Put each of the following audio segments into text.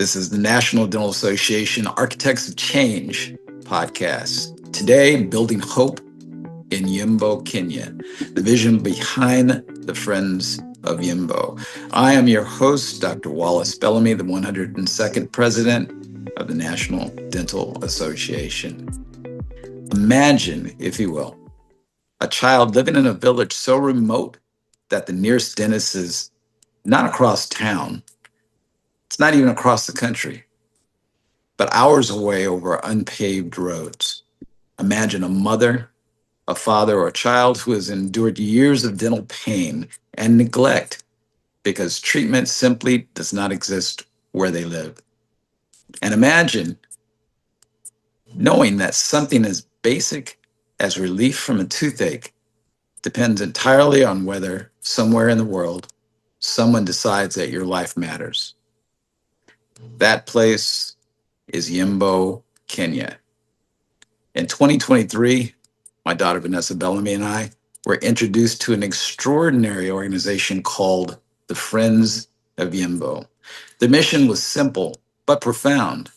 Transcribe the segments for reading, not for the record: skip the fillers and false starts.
This is the National Dental Association Architects of Change podcast. Today, building hope in Yimbo, Kenya, the vision behind the Friends of Yimbo. I am your host, Dr. Wallace Bellamy, the 102nd president of the National Dental Association. Imagine, if you will, a child living in a village so remote that the nearest dentist is not across town. It's not even across the country, but hours away over unpaved roads. Imagine a mother, a father, or a child who has endured years of dental pain and neglect because treatment simply does not exist where they live. And imagine knowing that something as basic as relief from a toothache depends entirely on whether somewhere in the world someone decides that your life matters. That place is Yimbo, Kenya. In 2023, my daughter Vanessa Bellamy and I were introduced to an extraordinary organization called the Friends of Yimbo. The mission was simple but profound: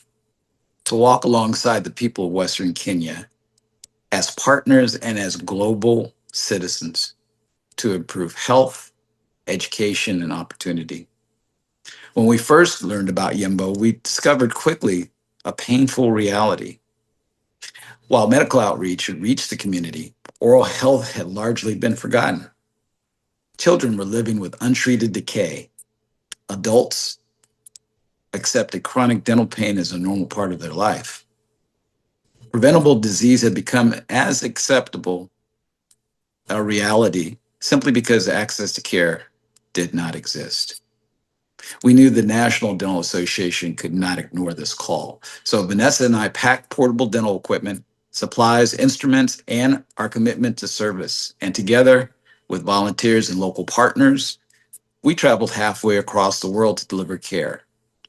to walk alongside the people of Western Kenya as partners and as global citizens to improve health, education, and opportunity. When we first learned about Yimbo, we discovered quickly a painful reality. While medical outreach had reached the community, oral health had largely been forgotten. Children were living with untreated decay. Adults accepted chronic dental pain as a normal part of their life. Preventable disease had become as acceptable a reality simply because access to care did not exist. We knew the National Dental Association could not ignore this call. So Vanessa and I packed portable dental equipment, supplies, instruments, and our commitment to service. And together with volunteers and local partners, we traveled halfway across the world to deliver care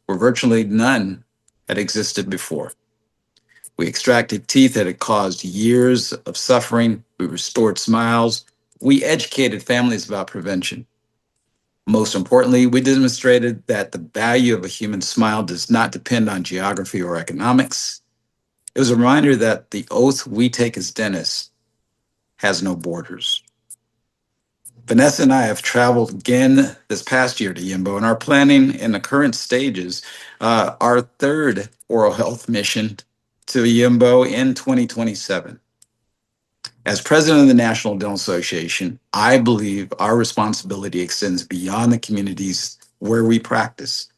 where virtually none had existed before. We extracted teeth that had caused years of suffering. We restored smiles. We educated families about prevention. Most importantly, we demonstrated that the value of a human smile does not depend on geography or economics. It was a reminder that the oath we take as dentists has no borders. Vanessa and I have traveled again this past year to Yimbo and are planning in the current stages our third oral health mission to Yimbo in 2027. As president of the National Dental Association, I believe our responsibility extends beyond the communities where we practice.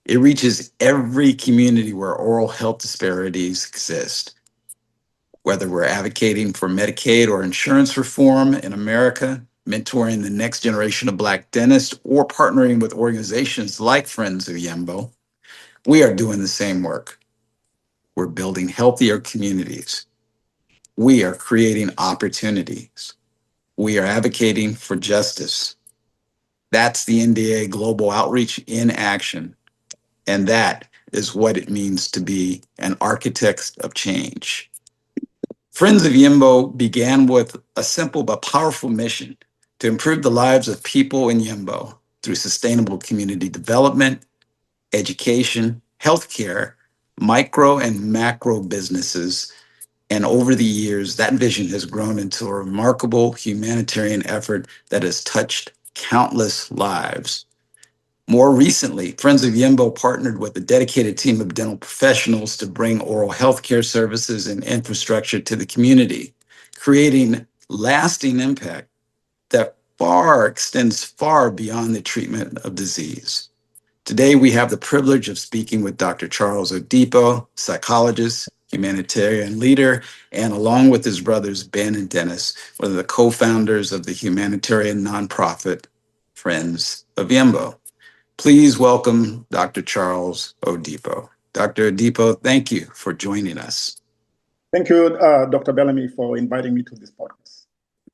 It reaches every community where oral health disparities exist. Whether we're advocating for Medicaid or insurance reform in America, mentoring the next generation of Black dentists, or partnering with organizations like Friends of Yimbo, we are doing the same work. We're building healthier communities. We are creating opportunities. We are advocating for justice. That's the NDA Global Outreach in action. And that is what it means to be an architect of change. Friends of Yimbo began with a simple but powerful mission to improve the lives of people in Yimbo through sustainable community development, education, healthcare, micro and macro businesses. And over the years, that vision has grown into a remarkable humanitarian effort that has touched countless lives. More recently, Friends of Yimbo partnered with a dedicated team of dental professionals to bring oral health care services and infrastructure to the community, creating lasting impact that extends far beyond the treatment of disease. Today, we have the privilege of speaking with Dr. Charles Odipo, psychologist, humanitarian leader, and along with his brothers, Ben and Dennis, one of the co-founders of the humanitarian nonprofit Friends of Yimbo. Please welcome Dr. Charles Odipo. Dr. Odipo, thank you for joining us. Thank you, Dr. Bellamy, for inviting me to this podcast.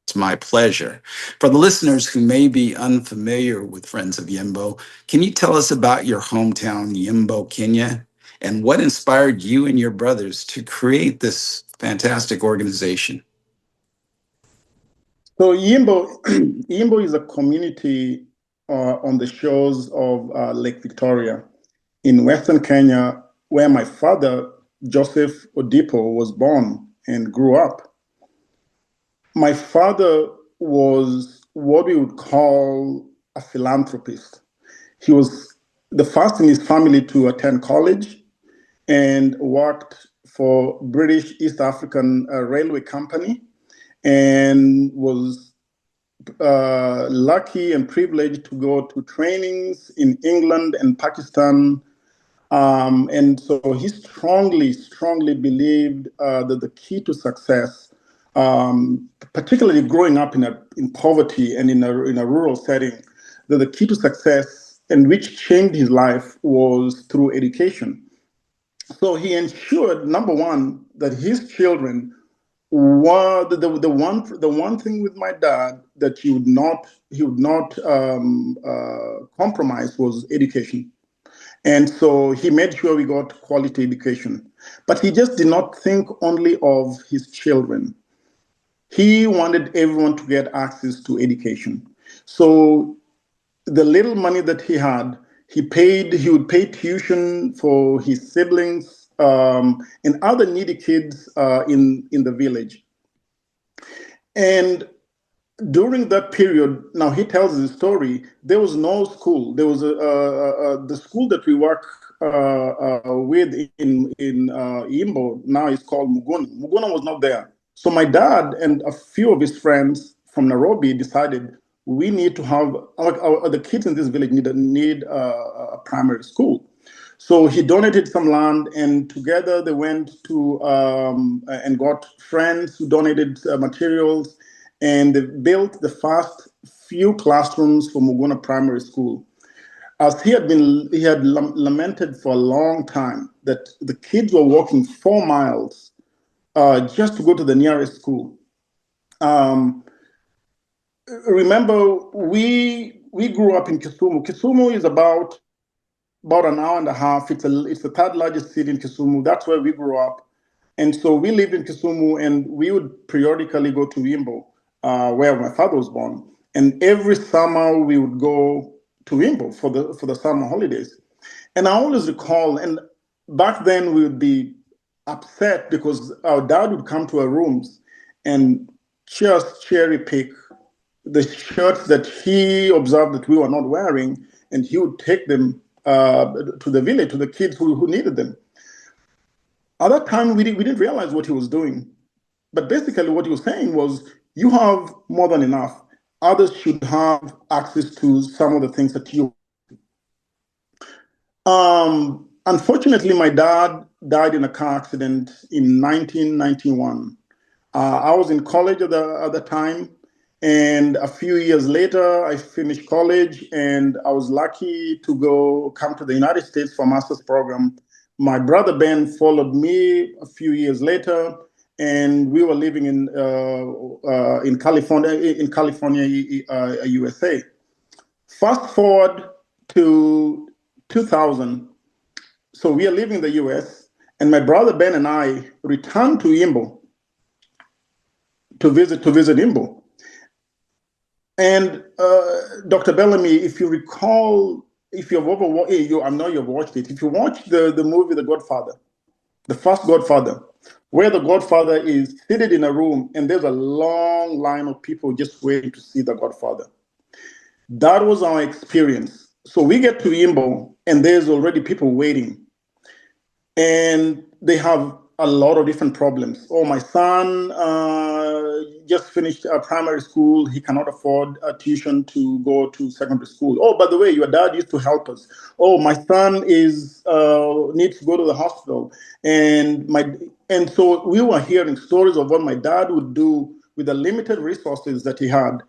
It's my pleasure. For the listeners who may be unfamiliar with Friends of Yimbo, can you tell us about your hometown, Yimbo, Kenya, and what inspired you and your brothers to create this fantastic organization? So Yimbo, Yimbo is a community on the shores of Lake Victoria in Western Kenya, where my father, Joseph Odipo, was born and grew up. My father was what we would call a philanthropist. He was the first in his family to attend college and worked for British East African Railway Company, and was lucky and privileged to go to trainings in England and Pakistan. And so he strongly believed that the key to success, particularly growing up in poverty and in a rural setting, that the key to success, and which changed his life, was through education. So he ensured, number one, that his children were the one thing with my dad that he would not compromise was education. And so he made sure we got quality education. But he just did not think only of his children. He wanted everyone to get access to education. So the little money that he had, he would pay tuition for his siblings and other needy kids in the village. And during that period, now he tells the story, there was no school. There was the school that we work with in Yimbo now is called Muguna. Muguna was not there. So my dad and a few of his friends from Nairobi decided we need to have, the kids in this village need a primary school. So he donated some land, and together they went to and got friends who donated materials, and they built the first few classrooms for Muguna Primary School. As he had lamented for a long time that the kids were walking 4 miles just to go to the nearest school. Remember, we grew up in Kisumu. Kisumu is about an hour and a half. It's the third largest city in Kisumu. That's where we grew up. And so we lived in Kisumu, and we would periodically go to Yimbo, where my father was born. And every summer we would go to Yimbo for the summer holidays. And I always recall, and back then we would be upset because our dad would come to our rooms and just cherry pick the shirts that he observed that we were not wearing, and he would take them to the village, to the kids who needed them. At that time, we didn't realize what he was doing. But basically what he was saying was, you have more than enough. Others should have access to some of the things that you. Unfortunately, my dad died in a car accident in 1991. I was in college at the time, and a few years later, I finished college, and I was lucky to come to the United States for a master's program. My brother Ben followed me a few years later, and we were living in California, USA. Fast forward to 2000. So we are living in the US, and my brother Ben and I returned to Yimbo to visit Yimbo. And Dr. Bellamy, if you recall, if you've I know you've watched it. If you watch the movie The Godfather, the first Godfather, where the Godfather is seated in a room and there's a long line of people just waiting to see the Godfather. That was our experience. So we get to Yimbo and there's already people waiting. And they have a lot of different problems. Oh, my son just finished primary school. He cannot afford a tuition to go to secondary school. Oh, by the way, your dad used to help us. Oh, my son needs to go to the hospital. And so we were hearing stories of what my dad would do with the limited resources that he had.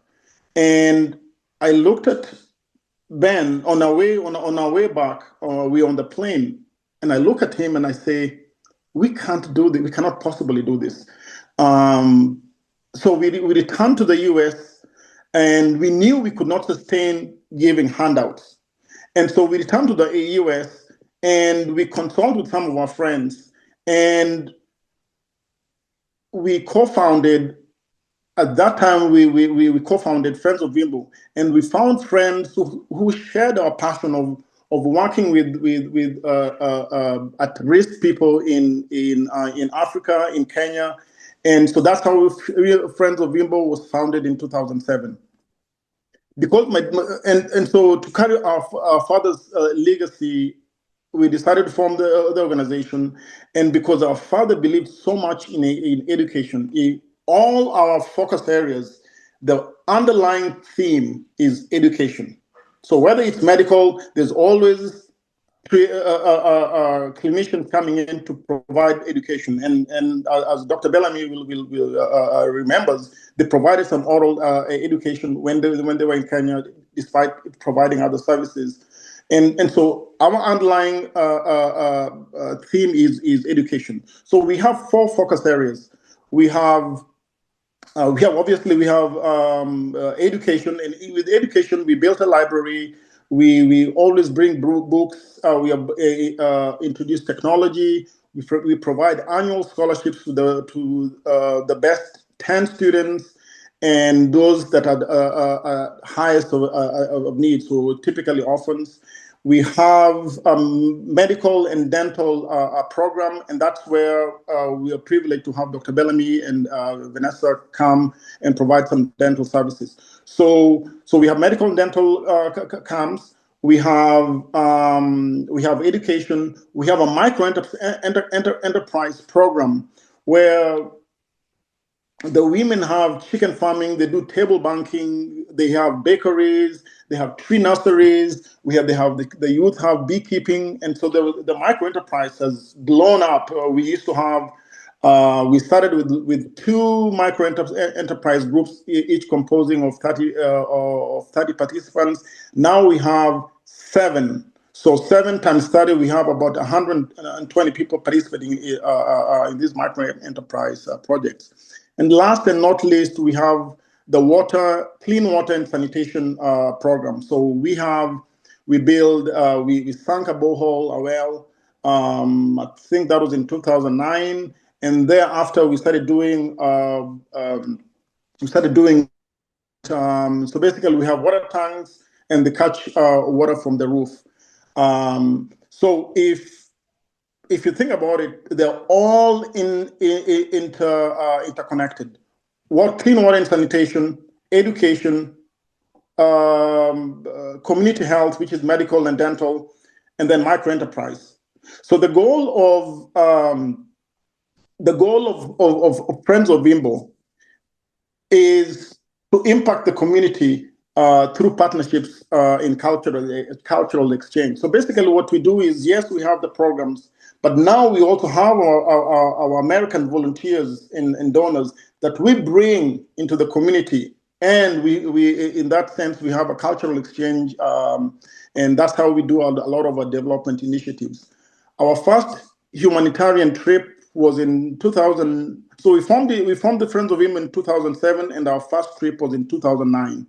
And I looked at Ben on our way back. We were on the plane, and I look at him and I say, we can't do this. We cannot possibly do this. So we returned to the US, and we knew we could not sustain giving handouts. And so we returned to the US, and we consulted with some of our friends, and we co-founded. At that time, we co-founded Friends of Yimbo, and we found friends who shared our passion of working with at-risk people in Africa, in Kenya, and so that's how Friends of Wimbo was founded in 2007. Because and so to carry our father's legacy, we decided to form the organization, and because our father believed so much in education, all our focus areas, the underlying theme is education. So whether it's medical, there's always clinicians coming in to provide education, and as Dr. Bellamy will remembers, they provided some oral education when they were in Kenya, despite providing other services, and so our underlying theme is education. So we have 4 focus areas. We have obviously we have education, and with education we built a library. We always bring books. We have introduced technology. We provide annual scholarships to the best 10 students and those that are highest of need, so typically orphans. We have medical and dental program, and that's where we are privileged to have Dr. Bellamy and Vanessa come and provide some dental services. So we have medical and dental camps. We have education. We have a micro enterprise program where the women have chicken farming, they do table banking, they have bakeries, they have tree nurseries, the youth have beekeeping, and so the micro enterprise has blown up. We used to have we started with 2 micro enterprise groups, each composing of 30 participants. Now we have 7. So 7 times 30, we have about 120 people participating in these micro enterprise projects. And last and not least, we have the clean water and sanitation program. So we sunk a borehole, a well. I think that was in 2009, and thereafter we started doing. So basically, we have water tanks, and they catch water from the roof. So if you think about it, they're all interconnected. Clean water and sanitation, education, community health, which is medical and dental, and then micro enterprise. So the goal of Friends of Wimbo is to impact the community through partnerships in cultural exchange. So basically what we do is, yes, we have the programs, but now we also have our American volunteers and donors that we bring into the community. And we in that sense, we have a cultural exchange, and that's how we do a lot of our development initiatives. Our first humanitarian trip was in 2000. So we formed the Friends of Wimbo in 2007, and our first trip was in 2009.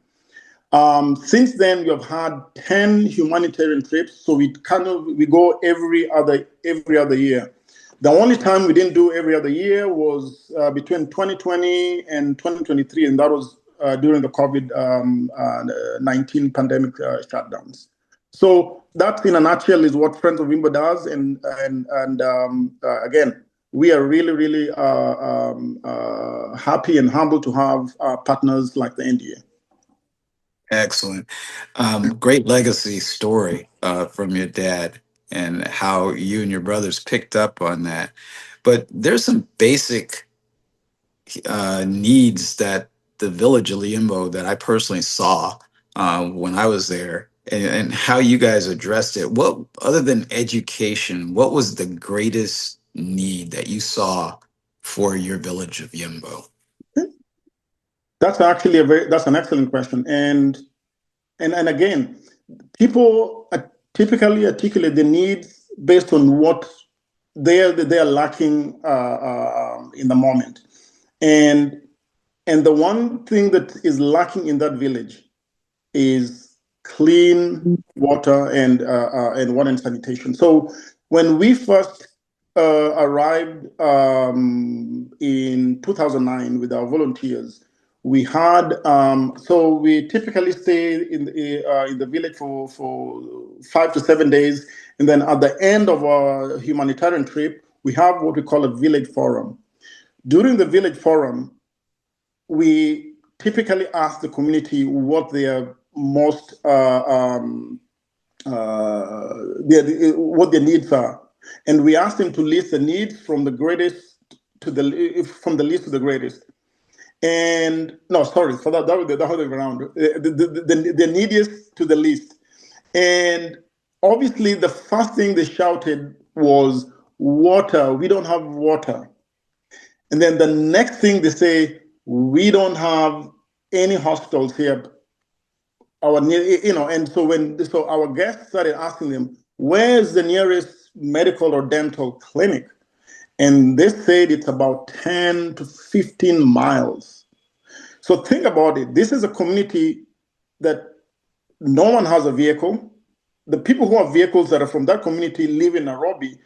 Since then, we have had 10 humanitarian trips. So we go every other year. The only time we didn't do every other year was between 2020 and 2023, and that was during the COVID-19 pandemic shutdowns. So that, in a nutshell, is what Friends of Wimbo does. And again, we are really, really happy and humbled to have partners like the NDA. Excellent. Great legacy story from your dad and how you and your brothers picked up on that. But there's some basic needs that the village of Liembo that I personally saw when I was there, and how you guys addressed it. What, other than education, what was the greatest need that you saw for your village of Yimbo? That's actually that's an excellent question. And again, people typically articulate the needs based on what they are lacking in the moment. And the one thing that is lacking in that village is clean water and water and sanitation. So when we first arrived in 2009 with our volunteers, We had so we typically stay in the village for 5 to 7 days, and then at the end of our humanitarian trip, we have what we call a village forum. During the village forum, we typically ask the community what their most what their needs are, and we ask them to list the needs from the greatest to the from the least to the greatest. And no, sorry, for that was the other way around. The neediest to the least. And obviously, the first thing they shouted was water. We don't have water. And then the next thing they say, we don't have any hospitals here. And so our guests started asking them, where's the nearest medical or dental clinic? And they said it's about 10 to 15 miles. So think about it. This is a community that no one has a vehicle. The people who have vehicles that are from that community live in Nairobi.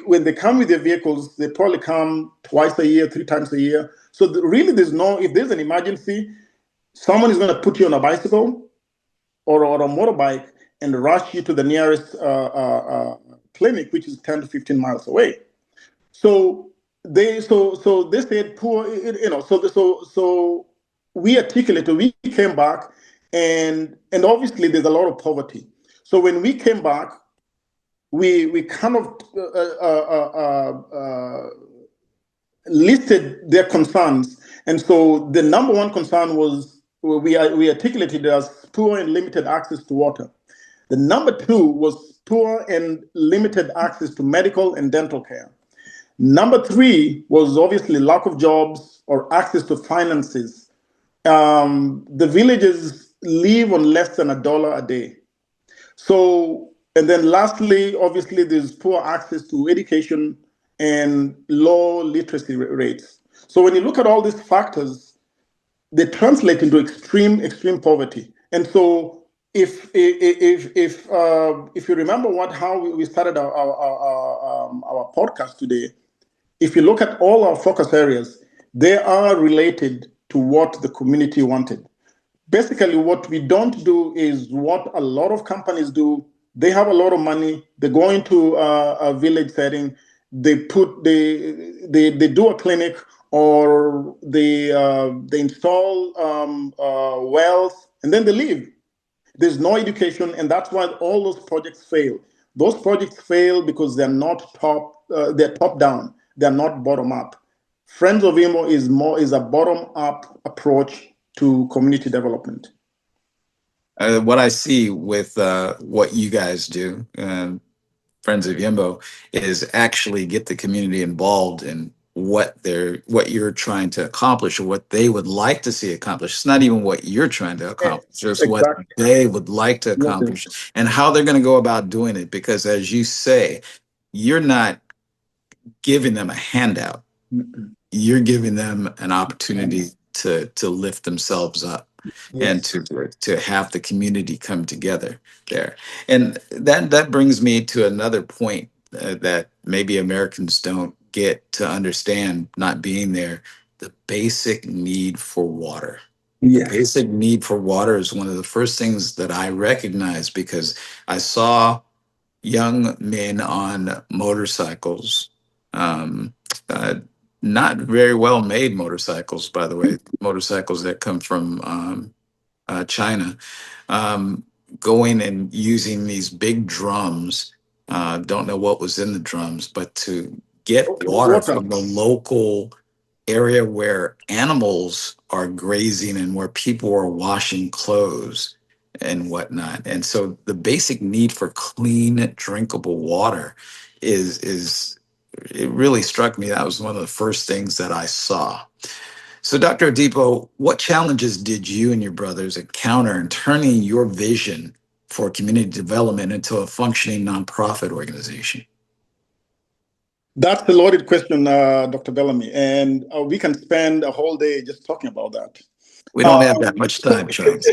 When they come with their vehicles, they probably come twice a year, 3 times a year. So really, if there's an emergency, someone is going to put you on a bicycle or a motorbike and rush you to the nearest clinic, which is 10 to 15 miles away. So they said poor, so we articulated, we came back, and obviously there's a lot of poverty. So when we came back, we kind of listed their concerns, and so the number one concern was we articulated as poor and limited access to water. The number two was poor and limited access to medical and dental care. Number three was obviously lack of jobs or access to finances. The villagers live on less than $1 a day. So, and then lastly, obviously, there's poor access to education and low literacy rates. So when you look at all these factors, they translate into extreme poverty. And so if you remember how we started our podcast today, if you look at all our focus areas, they are related to what the community wanted. Basically, what we don't do is what a lot of companies do. They have a lot of money. They go into a village setting. They do a clinic, or they install wells, and then they leave. There's no education, and that's why all those projects fail. Those projects fail because they're not they're top down. They're not bottom up. Friends of Imo is a bottom up approach to community development. What I see with what you guys do, Friends of Yimbo, is actually get the community involved in what you're trying to accomplish, or what they would like to see accomplished. It's not even what you're trying to accomplish, it's what they would like to accomplish, and how they're going to go about doing it. Because as you say, you're not giving them a handout. You're giving them an opportunity to lift themselves up, and to have the community come together there. And that brings me to another point that maybe Americans don't get to understand, not being there: the basic need for water. The basic need for water is one of the first things that I recognize, because I saw young men on motorcycles, not very well made motorcycles, by the way, motorcycles that come from China, going and using these big drums. Don't know what was in the drums, but to get water from the local area where animals are grazing and where people are washing clothes and whatnot. And so the basic need for clean, drinkable water it really struck me. That was one of the first things that I saw. So, Dr. Odipo, what challenges did you and your brothers encounter in turning your vision for community development into a functioning nonprofit organization? That's a loaded question, Dr. Bellamy, and we can spend a whole day just talking about that. We don't have that much time, Charles.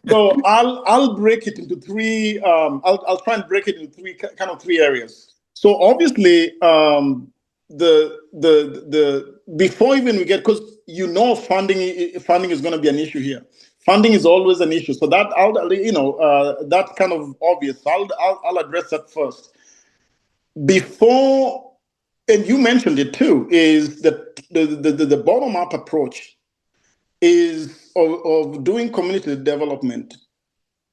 So I'll break it into three. I'll try and break it into three areas. So obviously, the before even we get, because funding is going to be an issue here. Funding is always an issue. So that's kind of obvious. So I'll address that first. Before, and you mentioned it too, is that the bottom-up approach is of doing community development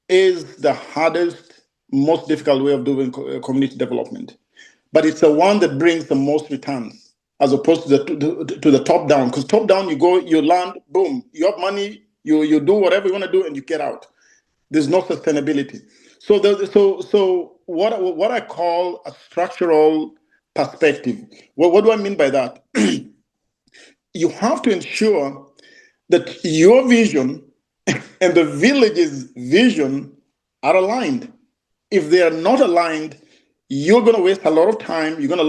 is the hardest, most difficult way of doing community development. But it's the one that brings the most returns, as opposed to the top down. Because top down, you go, you land, boom, you have money, you do whatever you want to do, and you get out. There's no sustainability. So what I call a structural perspective. What do I mean by that? You have to ensure that your vision and the village's vision are aligned. If they are not aligned, you're going to waste a lot of time, you're going to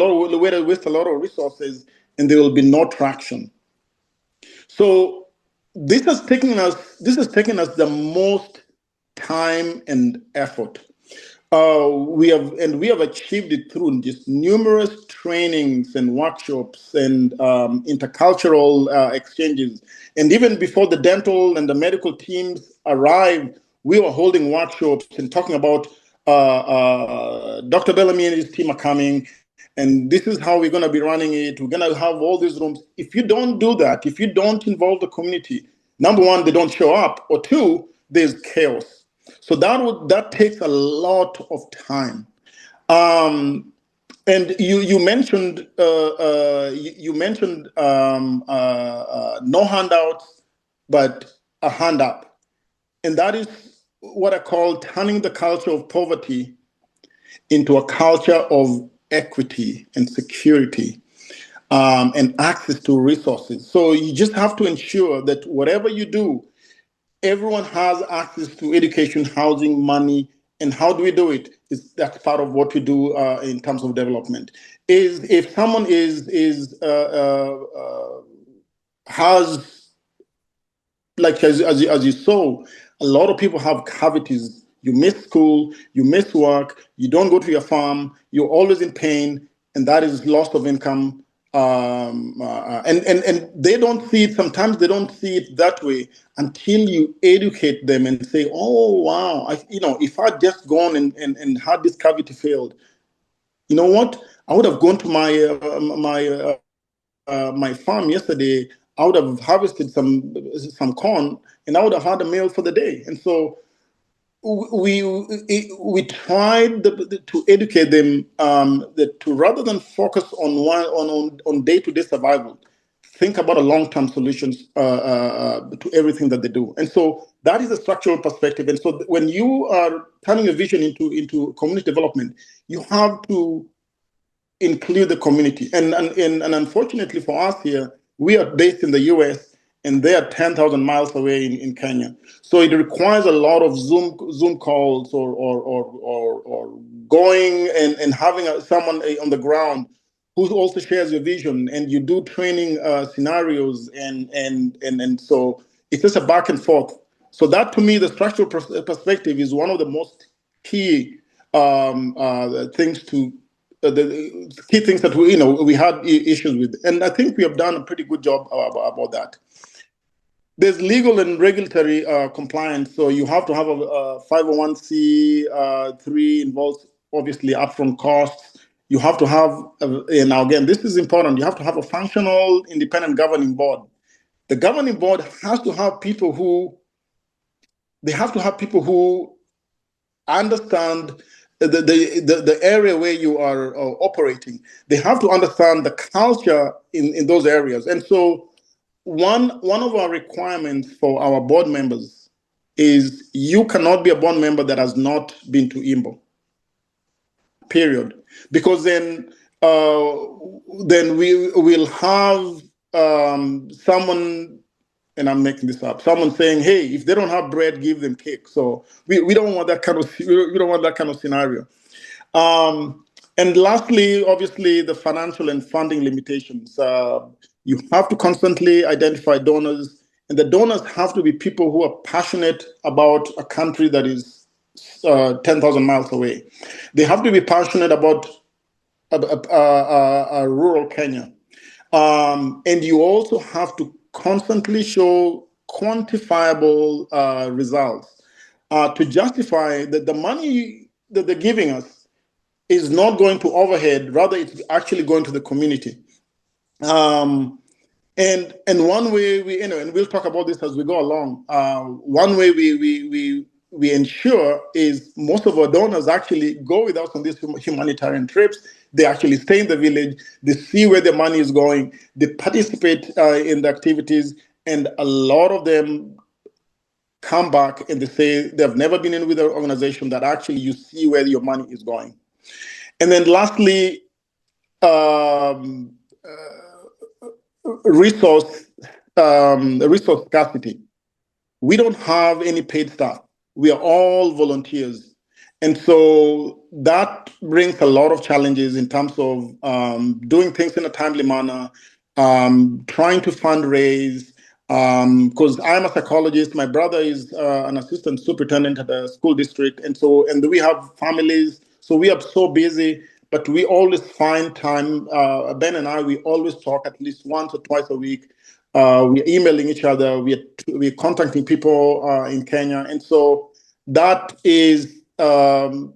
waste a lot of resources, and there will be no traction. So this has taken us the most time and effort. We have achieved it through just numerous trainings and workshops and intercultural exchanges. And even before the dental and the medical teams arrived, we were holding workshops and talking about Dr. Bellamy and his team are coming, and this is how we're going to be running it. We're going to have all these rooms. If you don't do that, if you don't involve the community, number one, they don't show up, or two, there's chaos. So that takes a lot of time. And you mentioned no handouts, but a hand up, and that is what I call turning the culture of poverty into a culture of equity and security, and access to resources. So you just have to ensure that whatever you do, everyone has access to education, housing, money. And how do we do it? That's part of what we do in terms of development. Is if someone has, like as you saw, a lot of people have cavities. You miss school, you miss work, you don't go to your farm, you're always in pain, and that is loss of income. And they don't see it. Sometimes they don't see it that way until you educate them and say, "Oh wow, if I'd just gone and had this cavity failed, you know what? I would have gone to my farm yesterday. I would have harvested some corn, and I would have had a meal for the day." And so we tried to educate them that to, rather than focus on day-to-day survival, think about a long-term solutions to everything that they do. And so that is a structural perspective. And so when you are turning a vision into community development, you have to include the community. And unfortunately for us here, we are based in the US, and they are 10,000 miles away in Kenya. So it requires a lot of Zoom calls or going and having someone on the ground who also shares your vision, and you do training scenarios, and so it's just a back and forth. So that, to me, the structural perspective is one of the most key things to the key things that we had issues with, and I think we have done a pretty good job about that. There's legal and regulatory compliance, so you have to have a 501c3 involves obviously upfront costs. You have to have, and now again, this is important. You have to have a functional, independent governing board. The governing board has to have people who understand the area where you are operating. They have to understand the culture in those areas. And so one of our requirements for our board members is you cannot be a board member that has not been to IMBO, period. Because then we will have someone, and I'm making this up, someone saying, "Hey, if they don't have bread, give them cake." So we don't want that kind of scenario. And lastly, obviously, the financial and funding limitations. You have to constantly identify donors, and the donors have to be people who are passionate about a country that is 10,000 miles away. They have to be passionate about rural Kenya. And you also have to constantly show quantifiable results to justify that the money that they're giving us is not going to overhead, rather it's actually going to the community. And one way we, and we'll talk about this as we go along. One way we ensure is most of our donors actually go with us on these humanitarian trips. They actually stay in the village. They see where the money is going. They participate in the activities, and a lot of them come back and they say they've never been in with an organization that actually you see where your money is going. And then lastly, um, resource scarcity. We don't have any paid staff. We are all volunteers. And so that brings a lot of challenges in terms of doing things in a timely manner, trying to fundraise. Because I'm a psychologist, my brother is an assistant superintendent at the school district, and we have families, so we are so busy. But we always find time. Ben and I, we always talk at least once or twice a week. We're emailing each other. We're contacting people in Kenya, and so that is an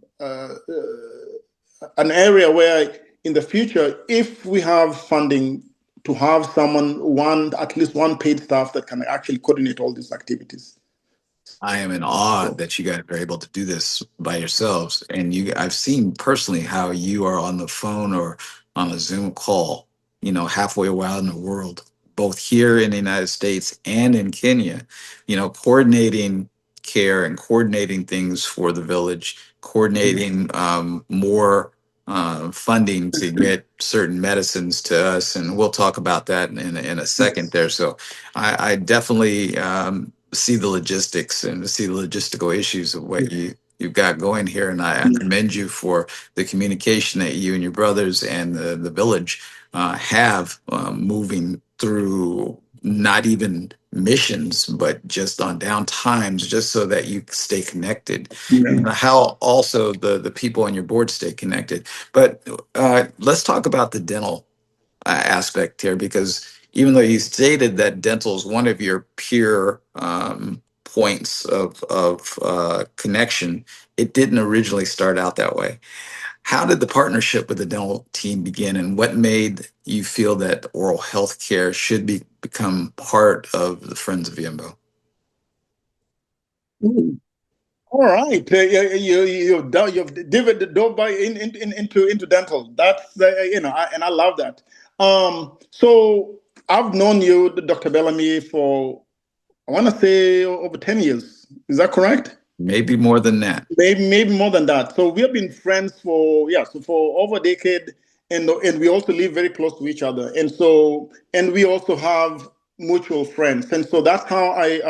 area where, in the future, if we have funding, to have at least one paid staff that can actually coordinate all these activities. I am in awe So, that you guys are able to do this by yourselves. And I've seen personally how you are on the phone or on a Zoom call, halfway around the world, both here in the United States and in Kenya, coordinating care and coordinating things for the village, coordinating more funding to get certain medicines to us. And we'll talk about that in a second there. So I definitely see the logistics and see the logistical issues of what you've got going here, and I commend you for the communication that you and your brothers and the village have moving through not even missions, but just on down times, just so that you stay connected. How also the people on your board stay connected. But let's talk about the dental aspect here, because even though you stated that dental is one of your peer points of connection, it didn't originally start out that way. How did the partnership with the dental team begin, and what made you feel that oral health care should become part of the Friends of Yimbo? all right, you've dove into dental. That's and I love that. So I've known you, Dr. Bellamy, for, I want to say, over 10 years. Is that correct? Maybe more than that. Maybe more than that. So we have been friends for over a decade, and we also live very close to each other, and we also have mutual friends, and so that's how I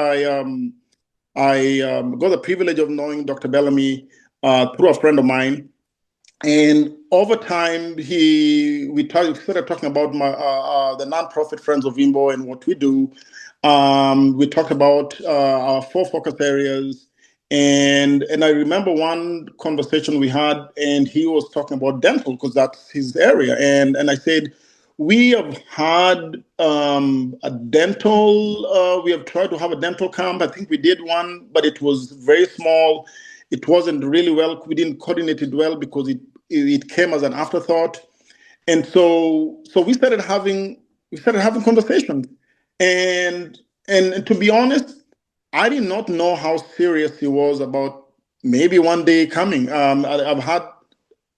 got the privilege of knowing Dr. Bellamy through a friend of mine. And over time, we started talking about the nonprofit Friends of Yimbo and what we do. We talked about our 4 focus areas, and I remember one conversation we had, and he was talking about dental because that's his area, and I said, we have had a dental. We have tried to have a dental camp. I think we did one, but it was very small. It wasn't really well. We didn't coordinate it well because it came as an afterthought, and so we started having conversations, and to be honest, I did not know how serious he was about maybe one day coming. I've had,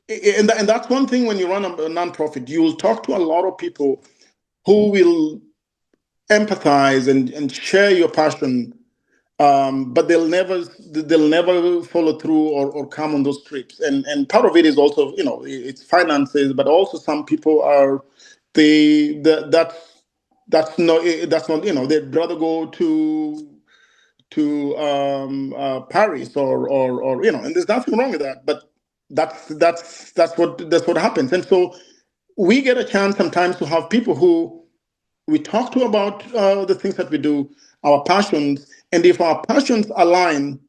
and that's one thing when you run a nonprofit, you will talk to a lot of people who will empathize and share your passion, but they'll never follow through or come on those trips. And part of it is also, it's finances, but also some people are that's not they'd rather go to Paris or and there's nothing wrong with that, but that's what happens. And so we get a chance sometimes to have people who we talk to about the things that we do, our passions, and if our passions align,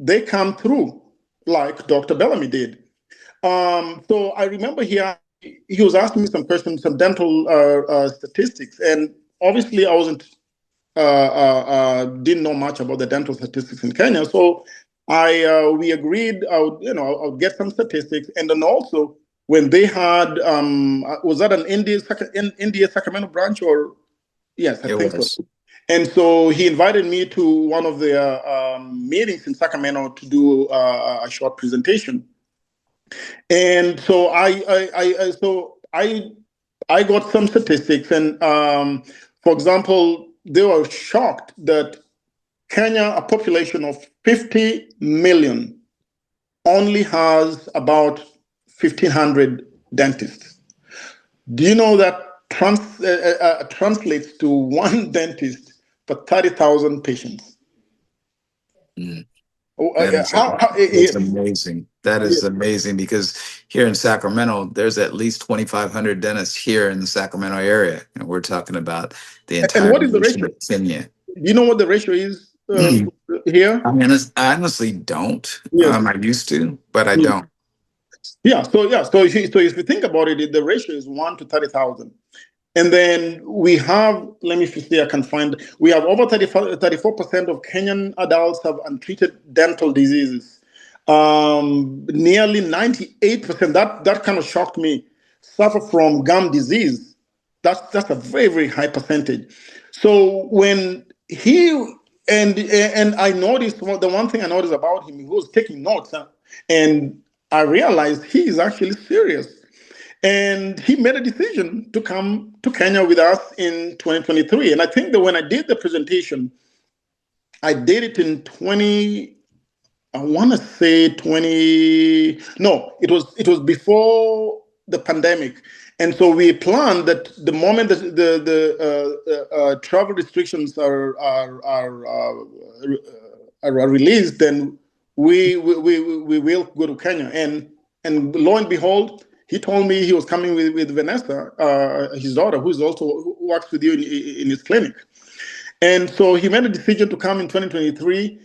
they come through, like Dr. Bellamy did. So I remember he was asking me some questions, some dental statistics, and obviously I wasn't didn't know much about the dental statistics in Kenya. So we agreed I would get some statistics, and then also when they had was that an India Sacramento branch, or yes, I think so. And so he invited me to one of the meetings in Sacramento to do a short presentation. And so I got some statistics, and for example, they were shocked that Kenya, a population of 50 million, only has about 1,500 dentists. Do you know that translates to one dentist for 30,000 patients? Mm. That's amazing. That is amazing, because here in Sacramento, there's at least 2,500 dentists here in the Sacramento area, and we're talking about the entire. And what is the ratio? Kenya. Do you know what the ratio is here? I honestly don't. Yes. I used to, but I don't. Yeah. So if you think about it, the ratio is 1 to 30,000. And then we have, let me see, I can find, we have over 34% of Kenyan adults have untreated dental diseases. Nearly 98%, that kind of shocked me, suffer from gum disease. That's a very, very high percentage. So when and I noticed, the one thing I noticed about him, he was taking notes, and I realized he is actually serious. And he made a decision to come to Kenya with us in 2023. And I think that when I did the presentation, I did it in it was before the pandemic. And so we planned that the moment that the travel restrictions are released, then we will go to Kenya. And lo and behold, he told me he was coming with Vanessa, his daughter, who works with you in his clinic. And so he made a decision to come in 2023.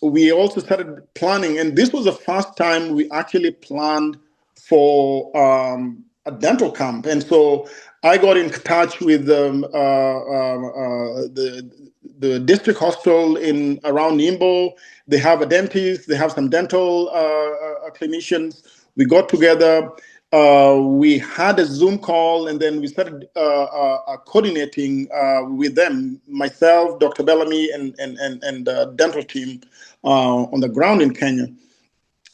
We also started planning, and this was the first time we actually planned for a dental camp. And so I got in touch with the district hospital around Nimbo. They have a dentist, they have some dental clinicians. We got together, we had a Zoom call, and then we started coordinating with them, myself, Dr. Bellamy, and the dental team on the ground in Kenya.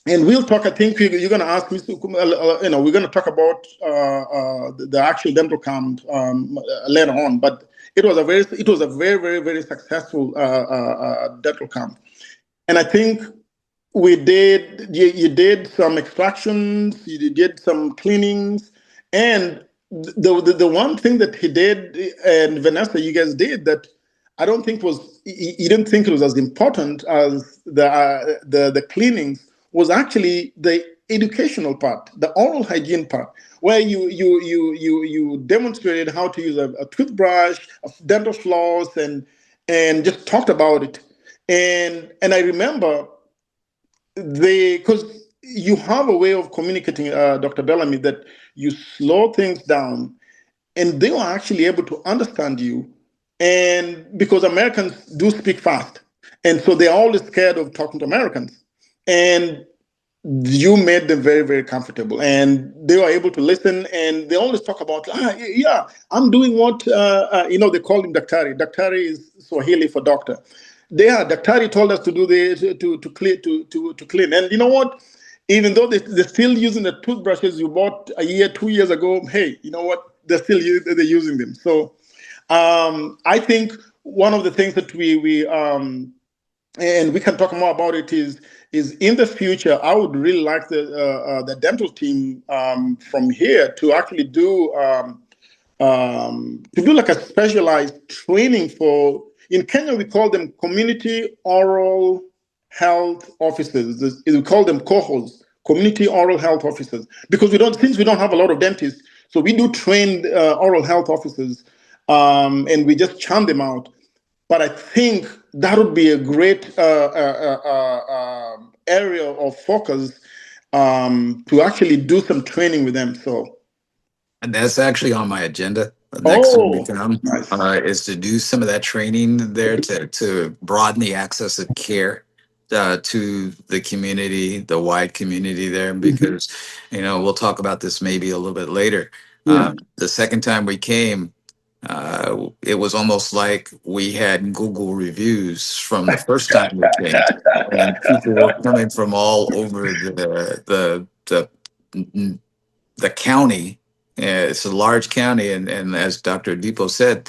And we'll talk, I think you're going to ask me, we're going to talk about the actual dental camp later on, but it was a very, very, very successful dental camp. And I think you did some extractions, you did some cleanings, and the one thing that he did, and Vanessa, you guys did, that I don't think you didn't think it was as important as the cleanings, was actually the educational part, the oral hygiene part, where you demonstrated how to use a toothbrush, dental floss, and just talked about it. And I remember because you have a way of communicating, Dr. Bellamy, that you slow things down, and they are actually able to understand you. And because Americans do speak fast, and so they're always scared of talking to Americans. And you made them very, very comfortable, and they were able to listen. And they always talk about, yeah, I'm doing what they call him Daktari. Daktari is Swahili for doctor. Daktari told us to do this, to clean. And you know what? Even though they're still using the toothbrushes you bought 2 years ago, hey, you know what? They're using them. So I think one of the things that we and we can talk more about it is in the future, I would really like the dental team from here to actually do like a specialized training for. In Kenya, we call them community oral health officers. We call them COHOs, community oral health officers, because since we don't have a lot of dentists, so we do train oral health officers, and we just churn them out. But I think that would be a great area of focus to actually do some training with them. So, and that's actually on my agenda. next time we Oh, come, nice. is to do some of that training there to broaden the access of care to the community, the wide community there, Mhm. because, we'll talk about this maybe a little bit later. Yeah. The second time we came, it was almost like we had Google reviews from the first time we came, and people were coming from all over the county. It's a large county, and as Dr. Depot said,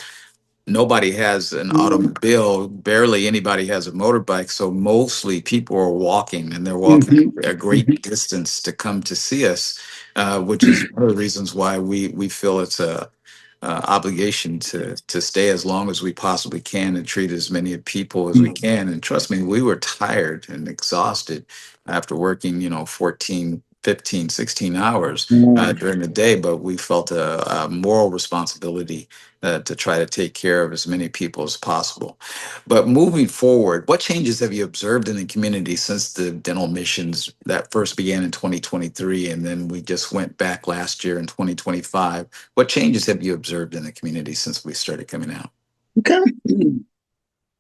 nobody has an automobile. Barely anybody has a motorbike. So mostly people are walking, and they're walking Mhm. a great Mhm. distance to come to see us, which is one of the reasons why we feel it's a obligation to stay as long as we possibly can and treat as many people as we can. And trust me, we were tired and exhausted after working, 14, 15, 16 hours Mm. during the day, but we felt a moral responsibility to try to take care of as many people as possible. But moving forward, what changes have you observed in the community since the dental missions that first began in 2023, and then we just went back last year in 2025? What changes have you observed in the community since we started coming out? Okay.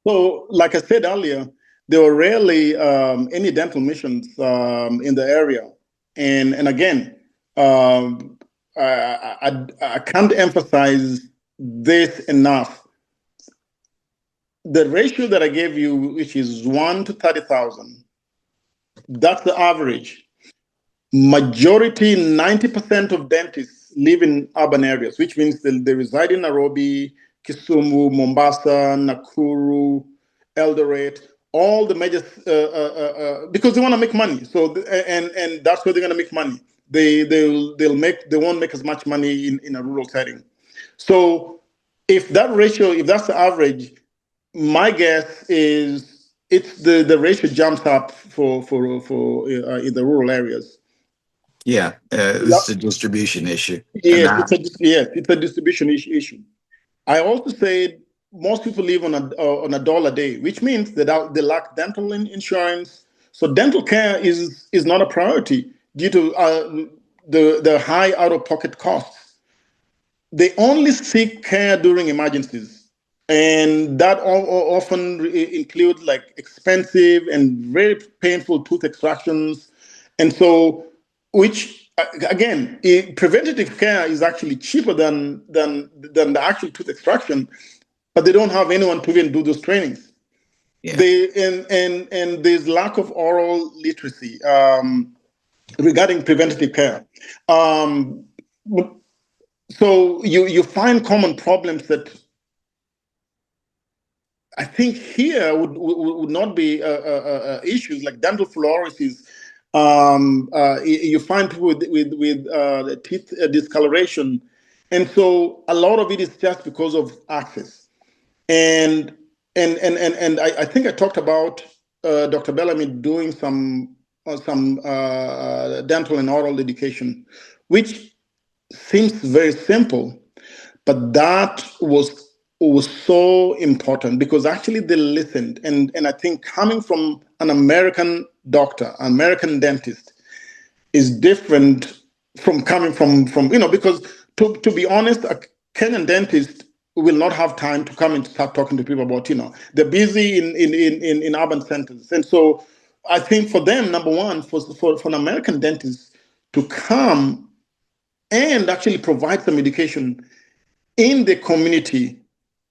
So, like I said earlier, there were rarely any dental missions in the area, and again, I can't emphasize this enough. The ratio that I gave you, which is 1 to 30,000, that's the average. Majority, 90% of dentists live in urban areas, which means they reside in Nairobi, Kisumu, Mombasa, Nakuru, Eldoret, all the major, because they want to make money. So, and that's where they're going to make money. They won't make as much money in a rural setting. So, if that ratio, if that's the average, my guess is the ratio jumps up for in the rural areas. Yeah, this is a distribution issue, and Yes, it's a distribution issue. I also said most people live on a dollar a day, which means that they lack dental insurance. So dental care is not a priority due to the high out of pocket costs. They only seek care during emergencies, and that often include like expensive and very painful tooth extractions, and so which again, preventative care is actually cheaper than the actual tooth extraction, but they don't have anyone to even do those trainings. yeah, They and there's lack of oral literacy regarding preventative care. Um, so you find common problems that I think here would not be issues like dental fluorosis. You find people with the teeth discoloration, and so a lot of it is just because of access. And I think I talked about Dr. Bellamy doing some dental and oral education, which seems very simple, but that was so important because actually they listened, and I think coming from an American doctor, an American dentist, is different from coming from because to be honest, a Kenyan dentist will not have time to come and start talking to people about they're busy in urban centers, and so I think for them, number one, for an American dentist to come and actually provide some education in the community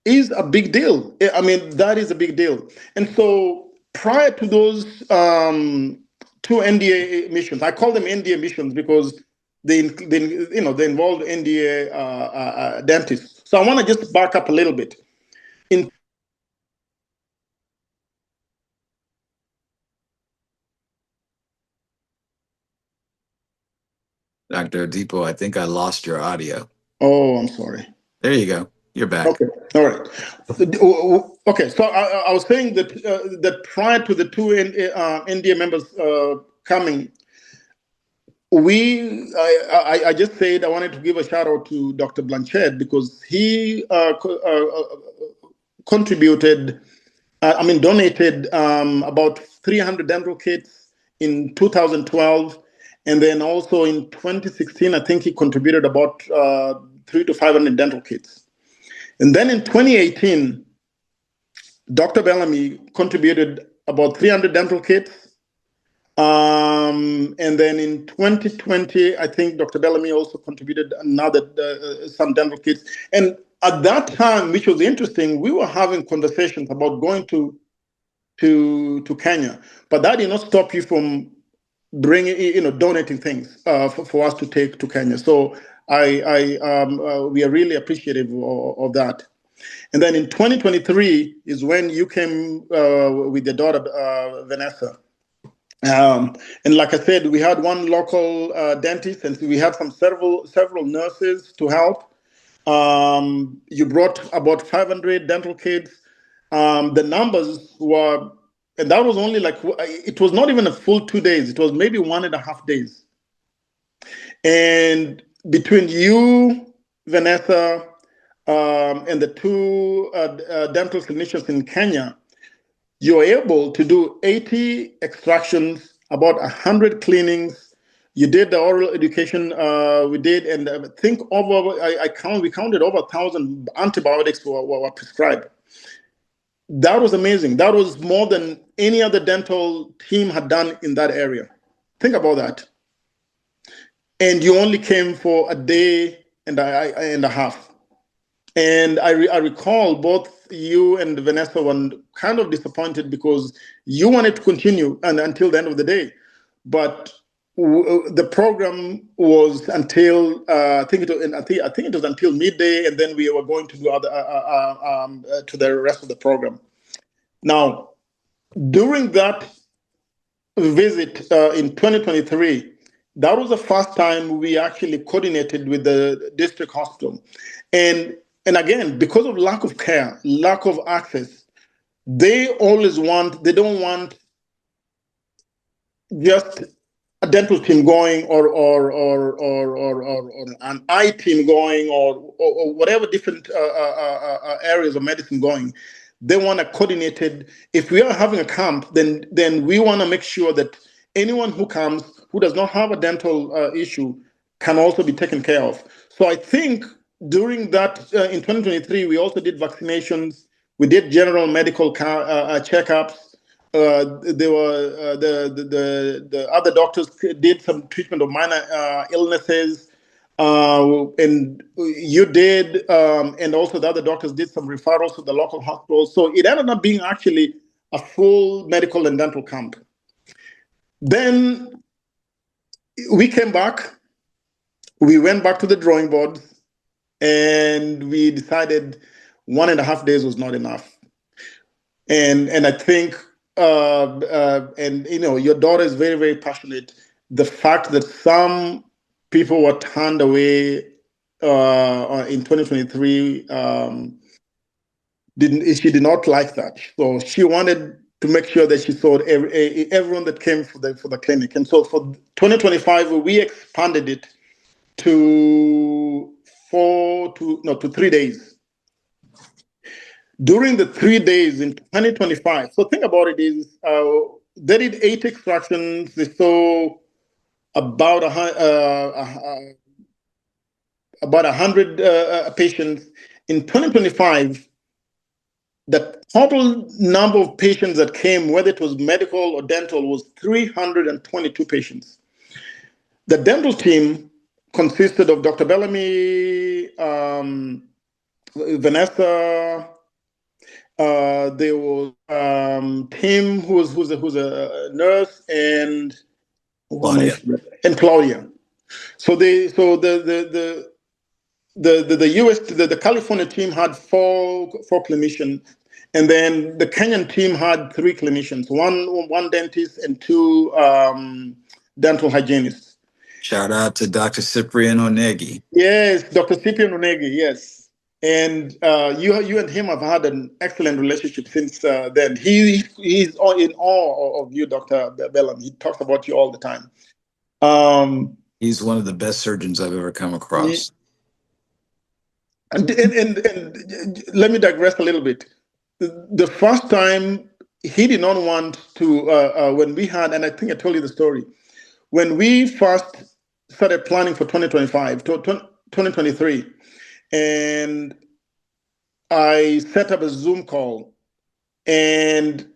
is a big deal. I mean, that is a big deal. And so prior to those two NDA missions, I call them NDA missions because they involved NDA dentists. So I want to just back up a little bit. In Dr. Depot, I think I lost your audio. Oh, I'm sorry. There you go. You're back. Okay, all right. Okay, so I was saying that prior to the two NDA members coming, I just said I wanted to give a shout out to Dr. Blanchett because he contributed, donated about 300 dental kits in 2012. And then also in 2016, I think he contributed about 300 to 500 dental kits. And then in 2018, Dr. Bellamy contributed about 300 dental kits. And then in 2020, I think Dr. Bellamy also contributed another some dental kits. And at that time, which was interesting, we were having conversations about going to Kenya, but that did not stop you from bringing, donating things for us to take to Kenya. So we are really appreciative of that. And then in 2023 is when you came with your daughter, Vanessa. And like I said, we had one local dentist, and we had several nurses to help. You brought about 500 dental kits. The numbers were, and that was only it was not even a full 2 days. It was maybe 1.5 days. And between you, Vanessa, and the two dental clinicians in Kenya, you're able to do 80 extractions, about 100 cleanings. You did the oral education we did, and I think we counted over 1,000 antibiotics were prescribed. That was amazing. That was more than any other dental team had done in that area. Think about that. And you only came for a day and a half. And I recall both you and Vanessa were kind of disappointed because you wanted to continue until the end of the day. But the program was until I think it was until midday, and then we were going to do to the rest of the program. Now, during that visit in 2023, that was the first time we actually coordinated with the district hospital, and again, because of lack of care, lack of access, they don't want just a dental team going or an eye team going or whatever different areas of medicine going. They want a coordinated. If we are having a camp, then we want to make sure that anyone who comes who does not have a dental issue can also be taken care of. So I think during that in 2023, we also did vaccinations. We did general medical checkups. There were the other doctors did some treatment of minor illnesses, and you did, and also the other doctors did some referrals to the local hospitals. So it ended up being actually a full medical and dental camp. Then we came back. We went back to the drawing board, and we decided 1.5 days was not enough. And I think. And your daughter is very, very passionate. The fact that some people were turned away in 2023, she did not like that. So she wanted to make sure that she saw everyone that came for the clinic. And so for 2025, we expanded it to 3 days. During the 3 days in 2025, so think about it is, they did 8 extractions. They saw about 100 patients. In 2025, the total number of patients that came, whether it was medical or dental, was 322 patients. The dental team consisted of Dr. Bellamy, Vanessa. There was Tim, who's a nurse, and Claudia. So the California team had four clinicians, and then the Kenyan team had 3 clinicians, one dentist and 2 dental hygienists. Shout out to Dr. Cyprian Onegi. Yes, Dr. Cyprian Onegi. Yes. And you and him have had an excellent relationship since then. He's in awe of you, Dr. Bellamy. He talks about you all the time. He's one of the best surgeons I've ever come across. And let me digress a little bit. The first time he did not want to, when we had, and I think I told you the story, when we first started planning for 2023, and I set up a Zoom call, and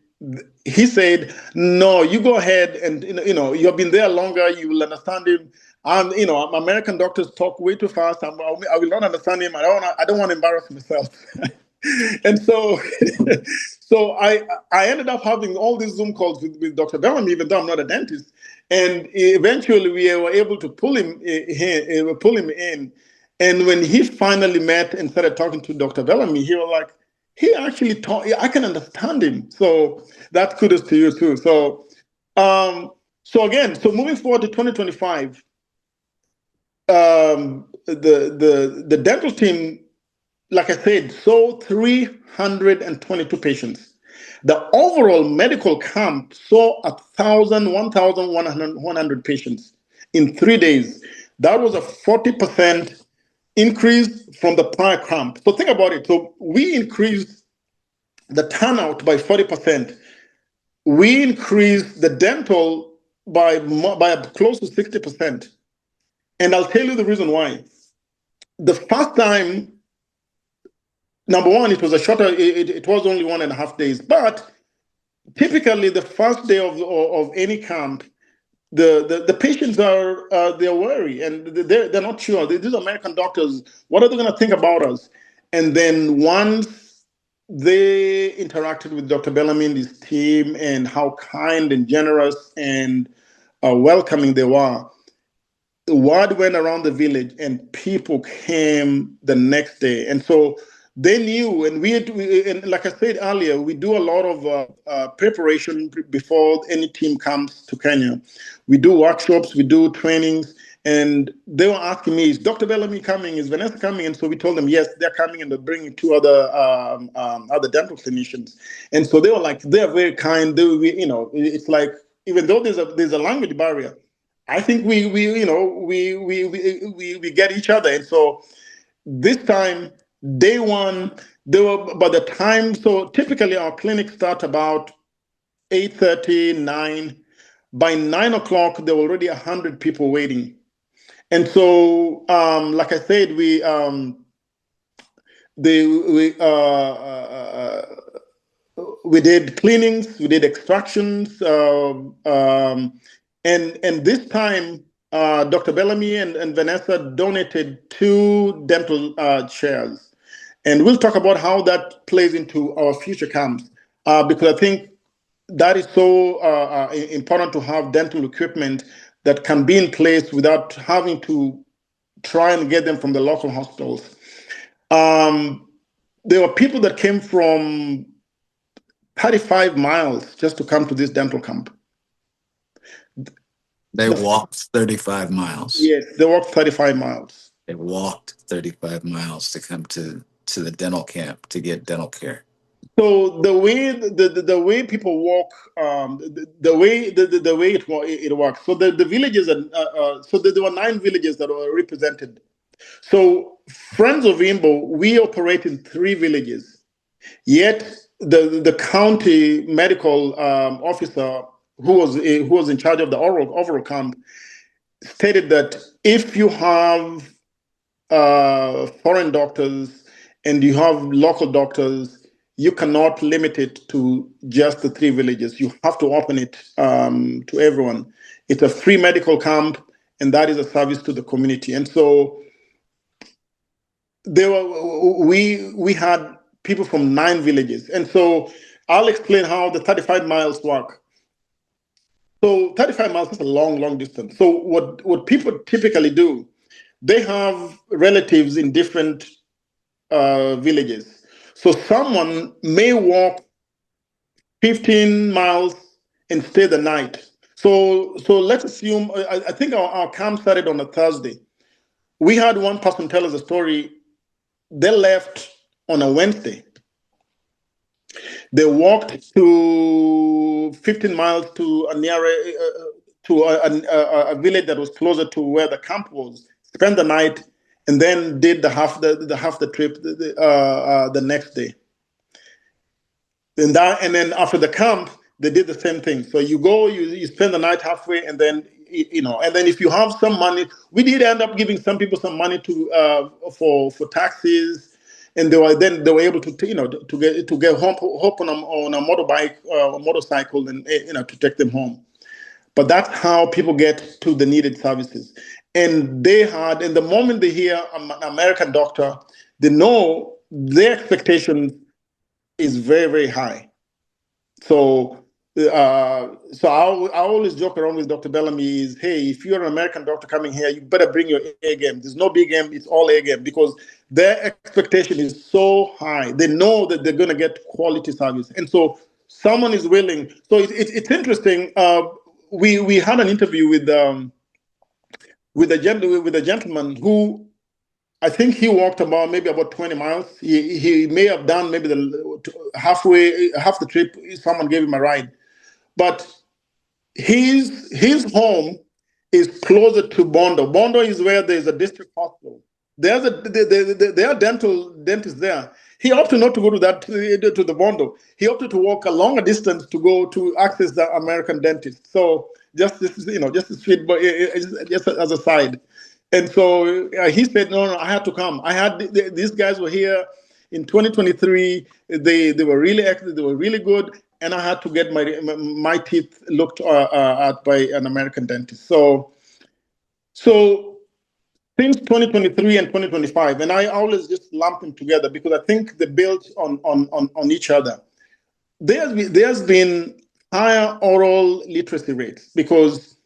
he said, "No, you go ahead, and you've been there longer. You will understand him. American doctors talk way too fast. I will not understand him. I don't want to embarrass myself." And so, so I ended up having all these Zoom calls with Dr. Bellamy, even though I'm not a dentist. And eventually, we were able to pull him in. And when he finally met and started talking to Dr. Bellamy, he was like, he actually taught. I can understand him. So that's kudos to you too. So moving forward to 2025, the dental team, like I said, saw 322 patients. The overall medical camp saw 1,100 patients in 3 days. That was a 40% increase from the prior camp. So think about it. So we increased the turnout by 40%. We increased the dental by close to 60%. And I'll tell you the reason why. The first time, number one, it was a shorter, it was only 1.5 days. But typically, the first day of any camp, the patients they're worried and they're not sure. These American doctors, what are they going to think about us? And then once they interacted with Dr. Bellamy and his team and how kind and generous and welcoming they were, the word went around the village and people came the next day. And so they knew, and and like I said earlier, we do a lot of preparation before any team comes to Kenya. We do workshops, we do trainings, and they were asking me, is Dr. Bellamy coming? Is Vanessa coming? And so we told them, yes, they're coming, and they're bringing two other dental clinicians. And so they were like, they're very kind. It's like, even though there's a language barrier, I think we get each other. And so this time, day one, they were by the time. So typically our clinics start about 8:30, 9. By 9 o'clock, there were already 100 people waiting. And so, like I said, we did cleanings, we did extractions, and this time, Dr. Bellamy and Vanessa donated 2 dental chairs. And we'll talk about how that plays into our future camps, because I think that is so important to have dental equipment that can be in place without having to try and get them from the local hospitals. There were people that came from 35 miles just to come to this dental camp. They walked 35 miles. Yes, they walked 35 miles. They walked 35 miles to come to the dental camp to get dental care. So the way people walk, the way it works. So the villages, there were 9 villages that were represented. So Friends of Imbo, we operate in 3 villages. Yet the county medical officer who was in charge of the overall camp stated that if you have foreign doctors and you have local doctors, you cannot limit it to just the 3 villages. You have to open it to everyone. It's a free medical camp, and that is a service to the community. And so we had people from 9 villages. And so I'll explain how the 35 miles work. So 35 miles is a long distance. So what people typically do, they have relatives in different villages. So someone may walk 15 miles and stay the night. So let's assume, I think our camp started on a Thursday. We had one person tell us a story. They left on a Wednesday. They walked to 15 miles to a village that was closer to where the camp was. Spent the night, and then did the half the trip the next day. And then after the camp, they did the same thing. So you go, you spend the night halfway, and then and then if you have some money, we did end up giving some people some money for taxis and they were able to get home on a motorbike, motorcycle, and to take them home. But that's how people get to the needed services. And the moment they hear an American doctor, they know their expectation is very, very high. So, I always joke around with Dr. Bellamy is, hey, if you're an American doctor coming here, you better bring your A game. There's no big game, it's all A game, because their expectation is so high. They know that they're going to get quality service. And so someone is willing. So it's interesting. We had an interview with a gentleman who, I think he walked maybe about 20 miles. He may have done maybe half the trip. Someone gave him a ride, but his home is closer to Bondo. Bondo is where there's a district hospital. There are dentists there. He opted not to go to the Bondo. He opted to walk a longer distance to go to access the American dentist. So just a sweet, but just as a side. And so he said, no, I had to come. These guys were here in 2023. They were really active. They were really good. And I had to get my teeth looked at by an American dentist. So since 2023 and 2025, and I always just lump them together because I think they build on each other. There's been higher oral literacy rates because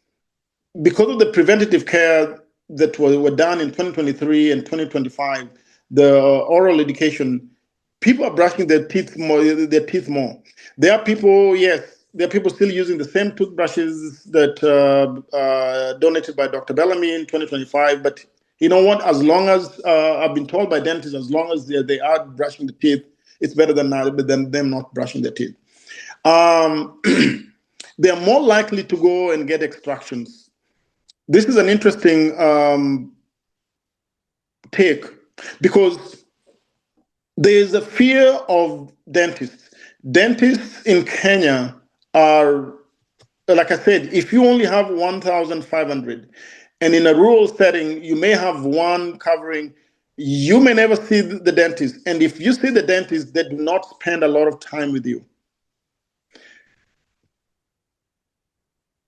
of the preventative care that were done in 2023 and 2025, the oral education, people are brushing their teeth more. There are people still using the same toothbrushes that donated by Dr. Bellamy in 2025. But you know what? As long as I've been told by dentists, as long as they are brushing the teeth, it's better than them not brushing their teeth. They're more likely to go and get extractions. This is an interesting take because there is a fear of dentists. Dentists in Kenya are, like I said, if you only have 1,500, and in a rural setting, you may have one covering, you may never see the dentist. And if you see the dentist, they do not spend a lot of time with you.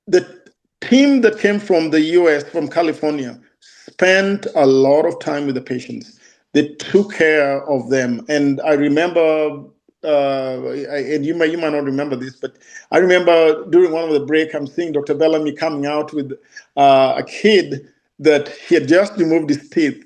The team that came from the US, from California, spent a lot of time with the patients. They took care of them. And I remember, and you might not remember this, but I remember during one of the break, I'm seeing Dr. Bellamy coming out with a kid that he had just removed his teeth.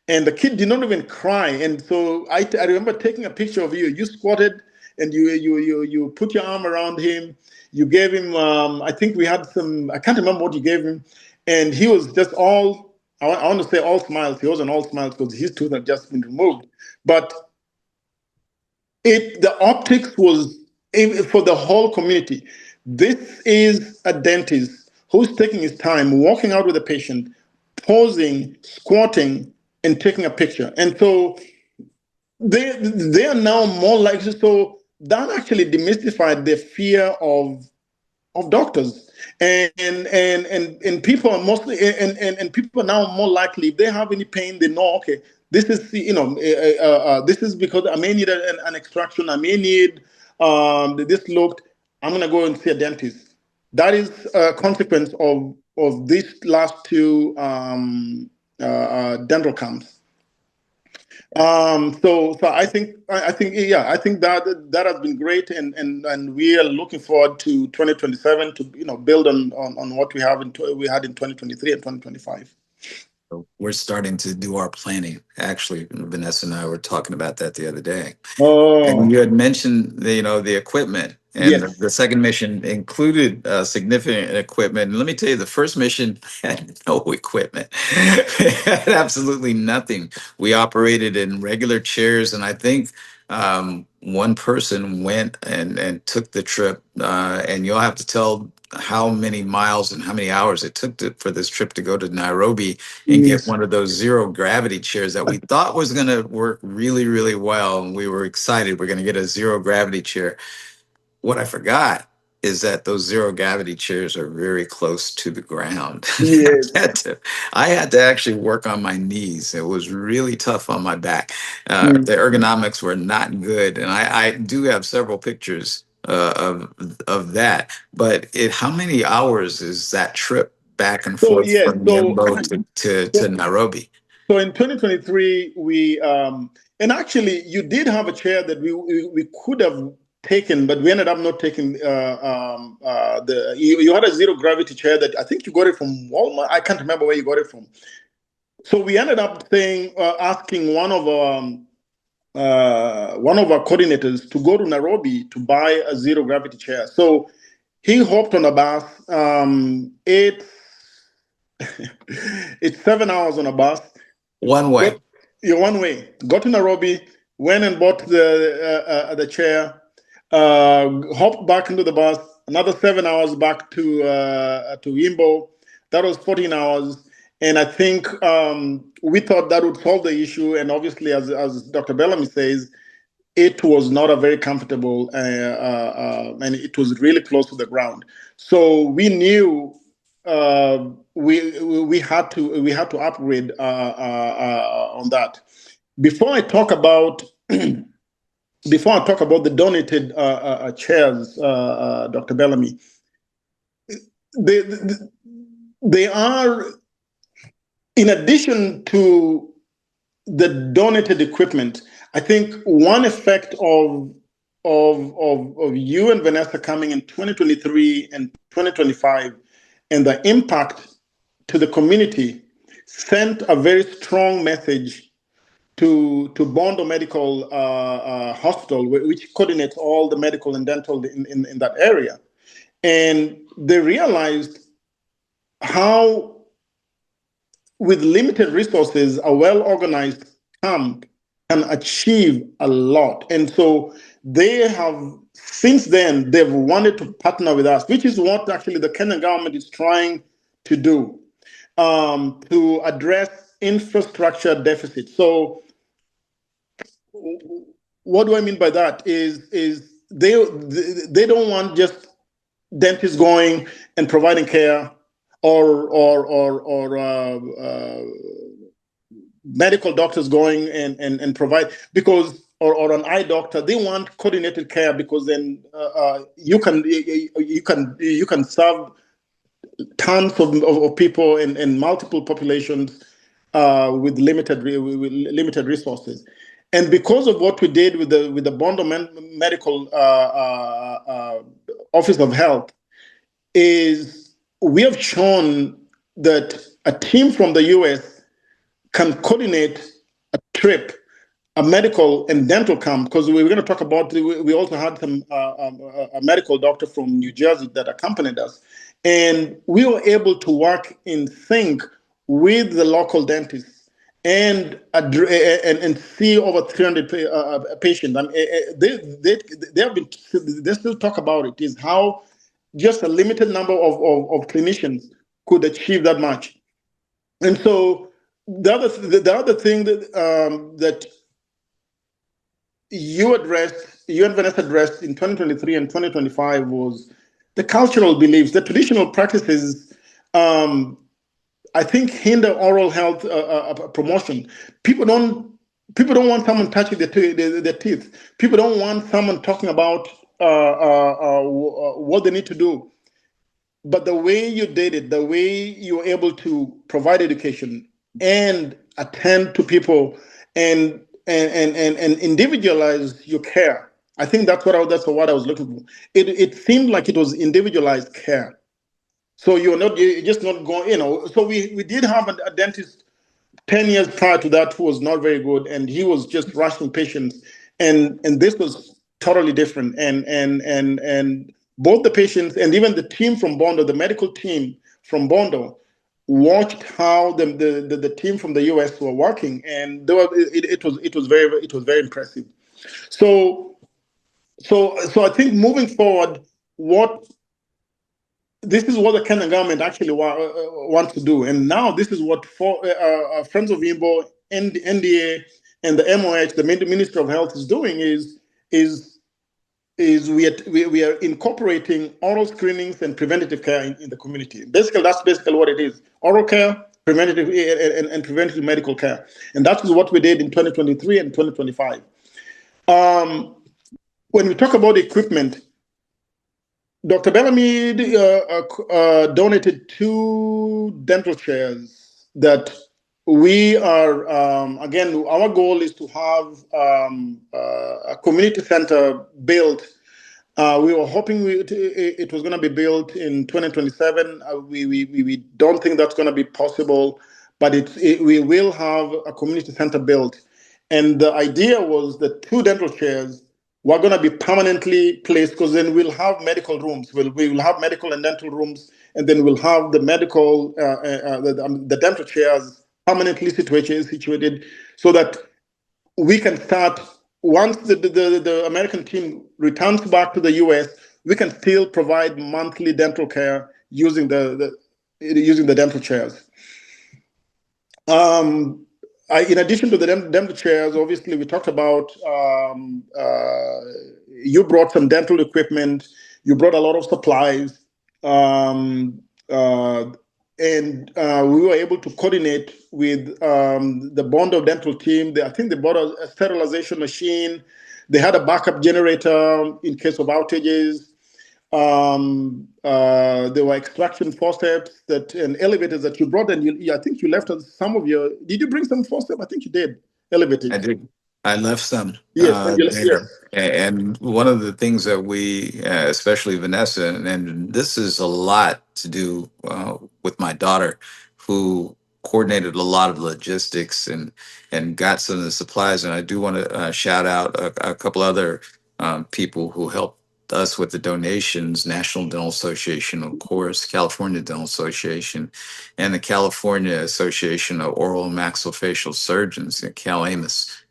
And the kid did not even cry. And so I remember taking a picture of you. You squatted and you put your arm around him. You gave him, I think we had I can't remember what you gave him. And he was just all, I want to say all smiles. He wasn't all smiles because his tooth had just been removed. But the optics was for the whole community. This is a dentist who's taking his time, walking out with a patient, posing, squatting, and taking a picture. And so they are now more likely. So that actually demystified the fear of doctors, and people are mostly and people are now more likely if they have any pain, they know, okay, this is this is because I may need an extraction, I may need this looked, I'm gonna go and see a dentist. That is a consequence of these last two dental camps. So I think that has been great, and we are looking forward to 2027 to build on what we had in 2023 and 2025. We're starting to do our planning. Actually, Vanessa and I were talking about that the other day. Oh, and you had mentioned the equipment, and yes. the second mission included significant equipment. And let me tell you, the first mission had no equipment. It had absolutely nothing. We operated in regular chairs, and I think one person went and took the trip, and you'll have to tell how many miles and how many hours it took for this trip to go to Nairobi and Yes. get one of those zero gravity chairs that we thought was going to work really, really well. And we were excited. We're going to get a zero gravity chair. What I forgot is that those zero gravity chairs are very close to the ground. Yes. I had to actually work on my knees. It was really tough on my back. Mm. The ergonomics were not good, and I do have several pictures of that. But how many hours is that trip back and So forth yes, from so Yembo to Nairobi? so in 2023 we and actually you did have a chair that we could have taken, but we ended up not taking the you had a zero gravity chair that I think you got it from Walmart. I can't remember where you got it from. So we ended up saying asking one of our coordinators to go to Nairobi to buy a zero gravity chair. So he hopped on a bus. It's 7 hours on a bus. One way. Got one way. Got to Nairobi, went and bought the chair, hopped back into the bus. Another 7 hours back to Yimbo. That was 14 hours. And I think we thought that would solve the issue. And obviously, as Dr. Bellamy says, it was not a very comfortable, and it was really close to the ground. So we knew we had to upgrade on that. Before I talk about the donated chairs, Dr. Bellamy, they, they are, in addition to the donated equipment, I think one effect of you and Vanessa coming in 2023 and 2025 and the impact to the community sent a very strong message to Bondo Medical Hospital, which coordinates all the medical and dental in that area. And they realized how, with limited resources, a well-organized camp can achieve a lot. And so they have, since then, they've wanted to partner with us, which is what actually the Kenyan government is trying to do, to address infrastructure deficit. So what do I mean by that? Is they don't want just dentists going and providing care, or medical doctors going and provide, because or an eye doctor. They want coordinated care, because then you can serve tons of people and multiple populations with limited resources. And because of what we did with the Bondo Medical Office of Health, is we have shown that a team from the US can coordinate a trip, a medical and dental camp, because we were going to talk about, we also had a medical doctor from New Jersey that accompanied us. And we were able to work in sync with the local dentists and see over 300 patients. I mean, they still talk about it, is how just a limited number of clinicians could achieve that much. And so the other thing that you and Vanessa addressed in 2023 and 2025 was the cultural beliefs, the traditional practices. I think hinder oral health promotion. People don't want someone touching their teeth. People don't want someone talking about what they need to do. But the way you did it, the way you were able to provide education and attend to people and individualize your care, I think that's what I was looking for. It seemed like it was individualized care. So you're just not going, So we did have a dentist 10 years prior to that who was not very good, and he was just rushing patients, and this was totally different. And both the patients and even the team from Bondo, the medical team from Bondo, watched how the team from the US were working, and it was very impressive. So I think moving forward, this is what the Kenyan government actually wants to do. And now this is what Friends of Yimbo, NDA, and the MOH, the Ministry of Health, is doing, is is we are incorporating oral screenings and preventative care in the community. Basically, that's basically what it is: oral care, preventative and preventative medical care, and that is what we did in 2023 and 2025. When we talk about equipment, Dr. Bellamy donated 2 dental chairs that we are, again, our goal is to have a community center built. We were hoping it was going to be built in 2027. We don't think that's going to be possible, but we will have a community center built. And the idea was that 2 dental chairs were going to be permanently placed, because then we'll have medical rooms. We will have medical and dental rooms, and then we'll have the medical, the dental chairs permanently situated, so that we can start, once the American team returns back to the US, we can still provide monthly dental care using the dental chairs. In addition to the dental chairs, obviously we talked about, you brought some dental equipment, you brought a lot of supplies, and we were able to coordinate with the Bondo dental team. I think they bought a sterilization machine. They had a backup generator in case of outages. There were extraction forceps and elevators that you brought, and I think you left us some of your. Did you bring some forceps? I think you did. Elevators. I did. I left some Yes, there. yes. And one of the things that we, especially Vanessa, and this is a lot to do with my daughter, who coordinated a lot of logistics and got some of the supplies. And I do want to shout out a couple other people who helped us with the donations: National Dental Association, of course, California Dental Association, and the California Association of Oral and Maxillofacial Surgeons, CalAMUS.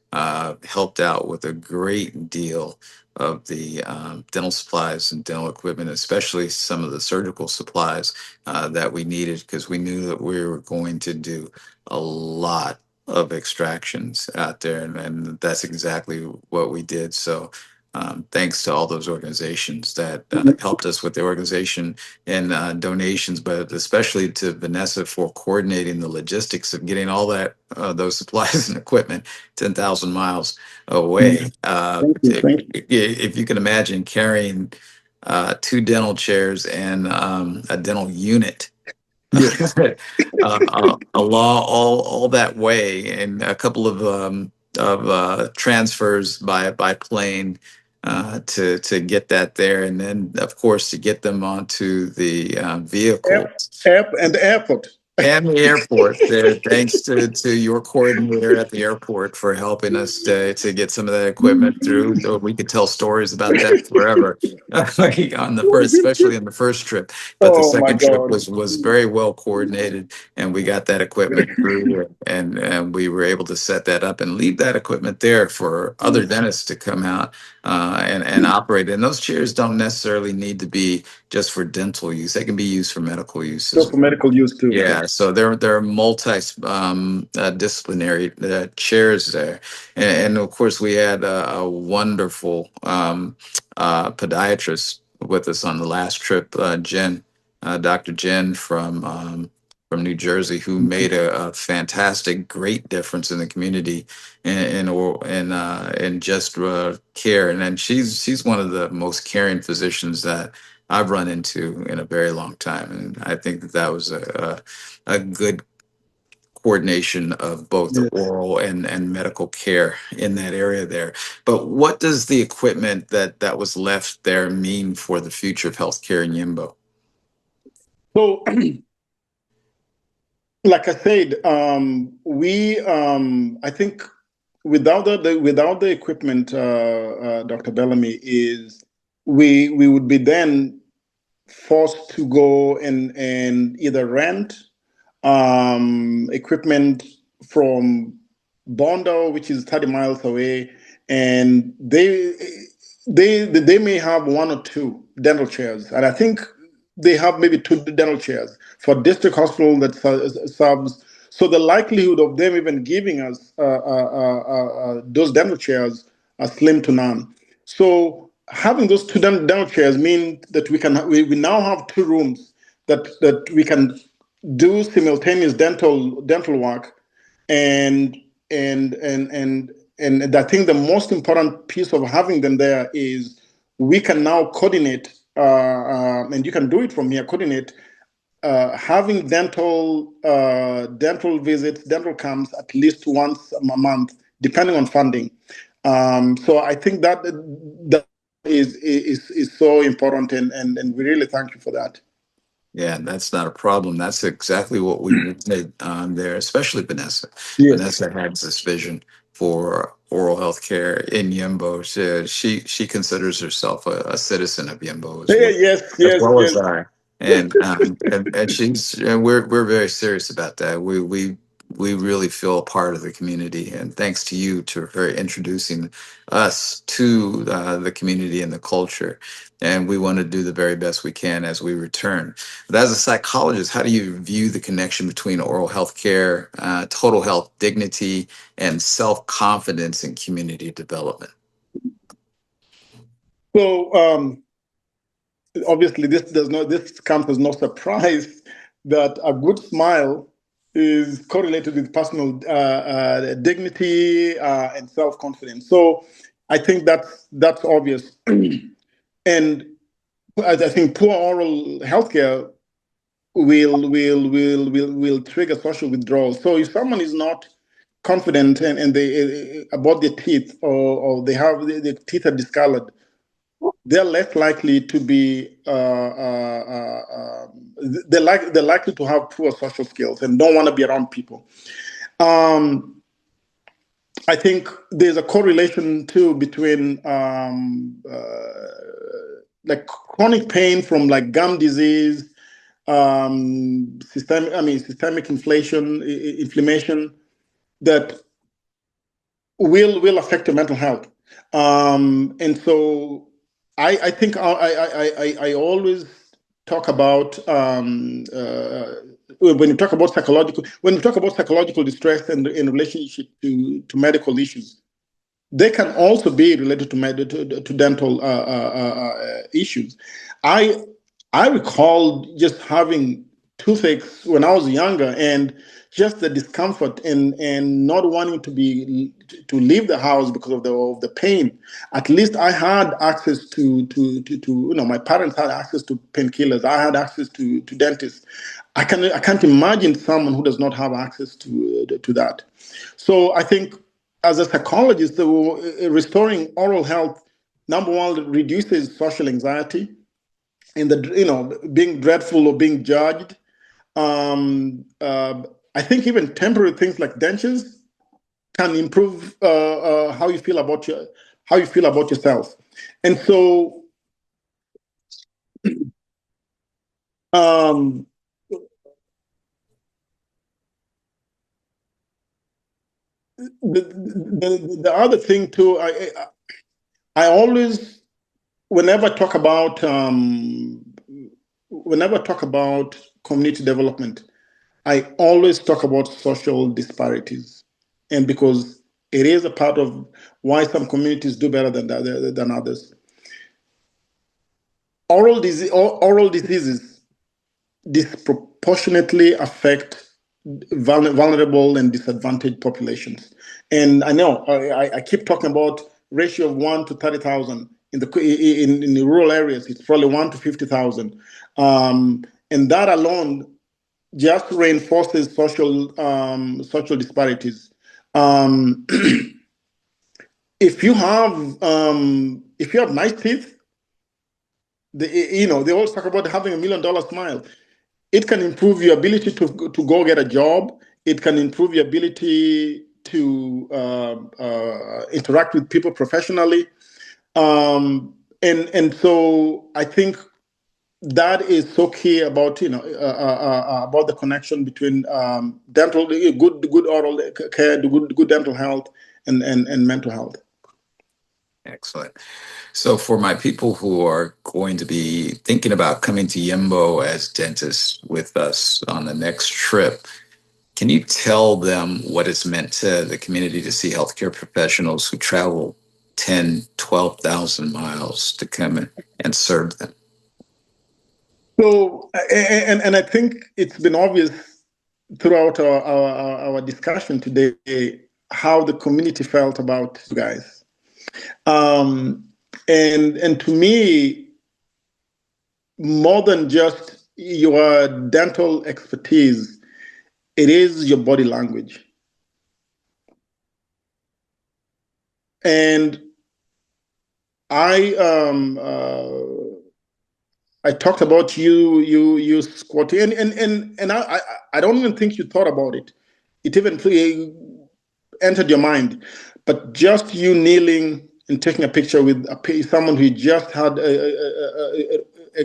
Helped out with a great deal of the dental supplies and dental equipment, especially some of the surgical supplies that we needed, because we knew that we were going to do a lot of extractions out there, and that's exactly what we did. So thanks to all those organizations that helped us with the organization and donations, but especially to Vanessa for coordinating the logistics of getting all that those supplies and equipment 10,000 miles away. If you can imagine carrying 2 dental chairs and a dental unit. All that way, and a couple of transfers by plane to get that there, and then of course to get them onto the vehicle And the airport. and the airport there. Thanks to your coordinator at the airport for helping us to get some of that equipment through. So we could tell stories about that forever like on the first, especially in the first trip. But the Oh my second trip God. was very well coordinated, and we got that equipment through, and we were able to set that up and leave that equipment there for other dentists to come out and operate. And those chairs don't necessarily need to be just for dental use; they can be used for medical use as So for medical use too. yeah, so there are multi disciplinary chairs there, and of course we had a wonderful podiatrist with us on the last trip, Jen, Dr. Jen from New Jersey, who made a fantastic, great difference in the community in just care, and then she's one of the most caring physicians that I've run into in a very long time, and I think that was a good coordination of both the oral and medical care in that area there. But what does the equipment that was left there mean for the future of healthcare in Yimbo? So, like I said, I think without the equipment, Dr. Bellamy, is we would be then forced to go and either rent equipment from Bondo, which is 30 miles away, and they may have 1 or 2 dental chairs, and I think they have maybe 2 dental chairs for district hospital that serves. So the likelihood of them even giving us those dental chairs are slim to none. So having those two dental chairs mean that we now have two rooms that we can do simultaneous dental work, and and I think the most important piece of having them there is we can now coordinate, and you can do it from here. Coordinate having dental visits, dental camps at least once a month, depending on funding. So I think that is so important, and we really thank you for that. Yeah, that's not a problem. That's exactly what we wanted there, especially Vanessa. Yes. Vanessa has this vision for oral health care in Yembo. She considers herself a citizen of Yembo Yes, as yes, well as yes. I. And she's and we're very serious about that. We really feel a part of the community, and thanks to you for introducing us to the community and the culture. And we want to do the very best we can as we return. But as a psychologist, how do you view the connection between oral health care, total health dignity, and self confidence in community development? So obviously, this comes as no surprise that a good smile is correlated with personal dignity and self confidence. So I think that's obvious. And I think poor oral healthcare will trigger social withdrawal. So if someone is not confident and they about their teeth, or they have their teeth are discolored, they're less likely to be they're likely to have poor social skills and don't want to be around people. Um, I think there's a correlation too between like chronic pain from like gum disease, systemic inflammation that will affect your mental health. And so I think I always talk about when you talk about psychological distress and in relationship to medical issues, they can also be related to dental issues. I I recall just having toothaches when I was younger, and just the discomfort and not wanting to leave the house because of the pain. At least I had access to my parents had access to painkillers. I had access to dentists. I can't imagine someone who does not have access to that. So I think as a psychologist, restoring oral health, number one, reduces social anxiety and being dreadful or being judged. I think even temporary things like dentures can improve how you feel about yourself. And so um, the other thing too, I always, whenever I talk about community development, I always talk about social disparities, and because it is a part of why some communities do better than others. Oral diseases disproportionately affect vulnerable and disadvantaged populations. And I know I keep talking about ratio of 1 to 30,000 in the rural areas. It's probably 1 to 50,000, and that alone just reinforces social disparities. Um, if you have nice teeth, they always talk about having $1 million smile. It can improve your ability to go get a job. It can improve your ability to interact with people professionally. And so I think that is so key about about the connection between good oral care, good dental health, and mental health. Excellent. So, for my people who are going to be thinking about coming to Yembo as dentists with us on the next trip, can you tell them what it's meant to the community to see healthcare professionals who travel 10, 12,000 miles to come and serve them? So, and I think it's been obvious throughout our discussion today how the community felt about you guys. And to me, more than just your dental expertise, it is your body language. And I talked about you squatting, and I don't even think you thought about it. It even entered your mind, but just you kneeling and taking a picture with someone who just had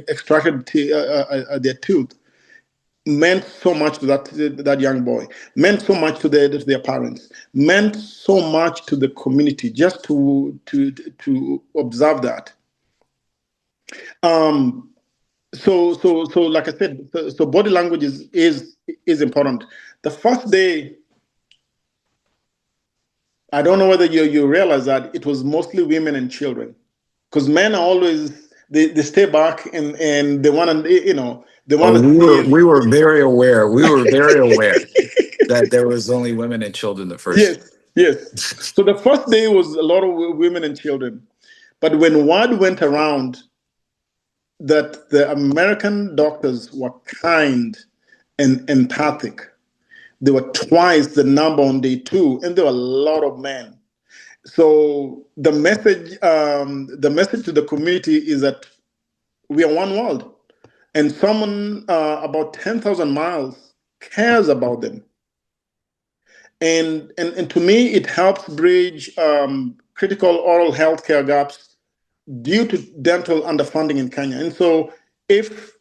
extracted their tooth meant so much to that young boy, meant so much to their parents, meant so much to the community just to observe that. So like I said, so body language is important. The first day, I don't know whether you realize that it was mostly women and children, because men are always they stay back and they want to they want to see. We were very aware. We were very aware that there was only women and children the first. Yes. So the first day was a lot of women and children, but when word went around that the American doctors were kind and empathic, they were twice the number on day 2, and there were a lot of men. So the message to the community is that we are one world, and someone about 10,000 miles cares about them. And to me, it helps bridge critical oral health care gaps due to dental underfunding in Kenya. And so if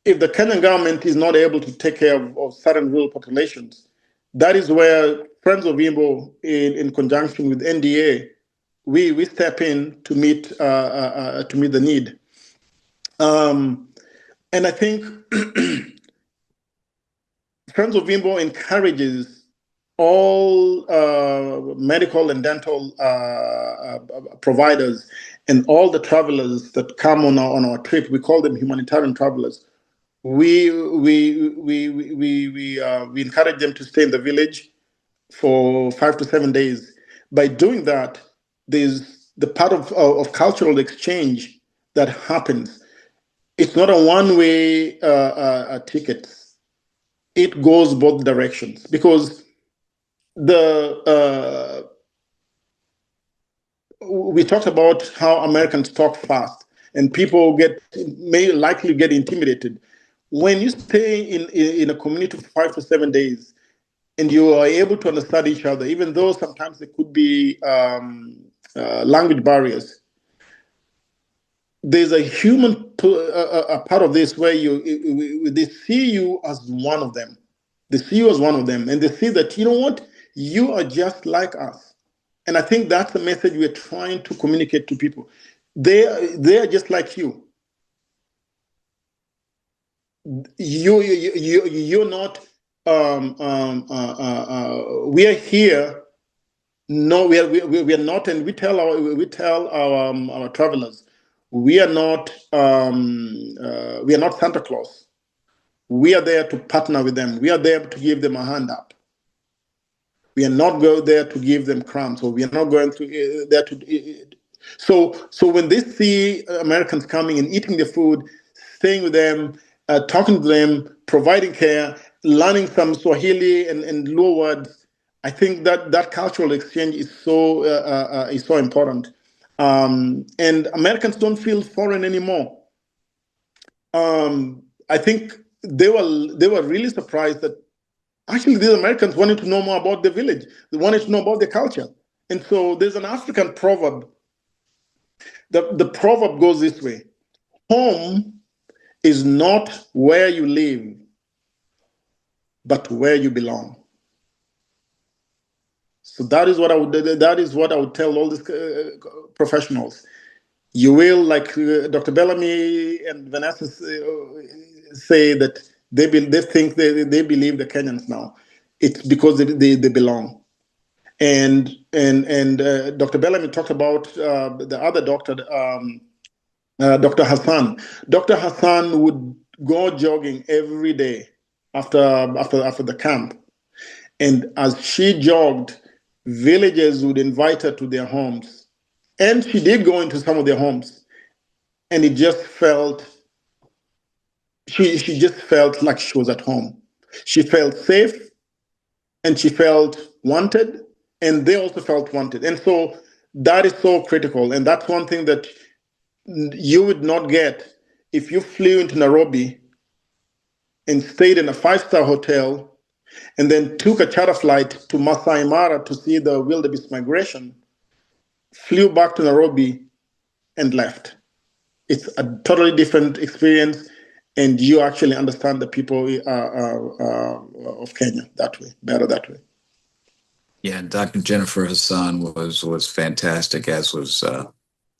the Kenyan government is not able to take care of certain rural populations, that is where Friends of Yimbo, in conjunction with NDA, we step in to meet the need. And I think Friends of Yimbo encourages all medical and dental providers and all the travelers that come on our trip. We call them humanitarian travelers. We encourage them to stay in the village for 5 to 7 days. By doing that, there's the part of cultural exchange that happens. It's not a one-way ticket. It goes both directions, because we talked about how Americans talk fast and people may likely get intimidated. When you stay in a community for 5 to 7 days and you are able to understand each other, even though sometimes there could be language barriers, there's a human a part of this where they see you as one of them. They see you as one of them, and they see that, you know what, you are just like us. And I think that's the message we're trying to communicate to people. They are just like you. You're not. We are here. No, we are not, and we tell our travelers, we are not Santa Claus. We are there to partner with them. We are there to give them a hand up. We are not going there to give them crumbs, or we are not going to there to. So when they see Americans coming and eating their food, staying with them, talking to them, providing care, learning some Swahili and Luo words, I think that cultural exchange is so important. And Americans don't feel foreign anymore. I think they were really surprised that actually these Americans wanted to know more about the village. They wanted to know about the culture. And so there's an African proverb. The proverb goes this way: home is not where you live, but where you belong. So that is what I would tell all these professionals. You will, like Dr. Bellamy and Vanessa say, that they believe the Kenyans now. It's because they belong. And Dr. Bellamy talked about the other doctor, Dr. Hassan. Dr. Hassan would go jogging every day after the camp, and as she jogged, villagers would invite her to their homes, and she did go into some of their homes, and it just felt she just felt like she was at home. She felt safe, and she felt wanted, and they also felt wanted. And so that is so critical, and that's one thing that you would not get if you flew into Nairobi and stayed in a five-star hotel and then took a charter flight to Masai Mara to see the wildebeest migration, flew back to Nairobi and left. It's a totally different experience, and you actually understand the people of Kenya that way, better that way. Yeah, Dr. Jennifer Hassan was fantastic, as was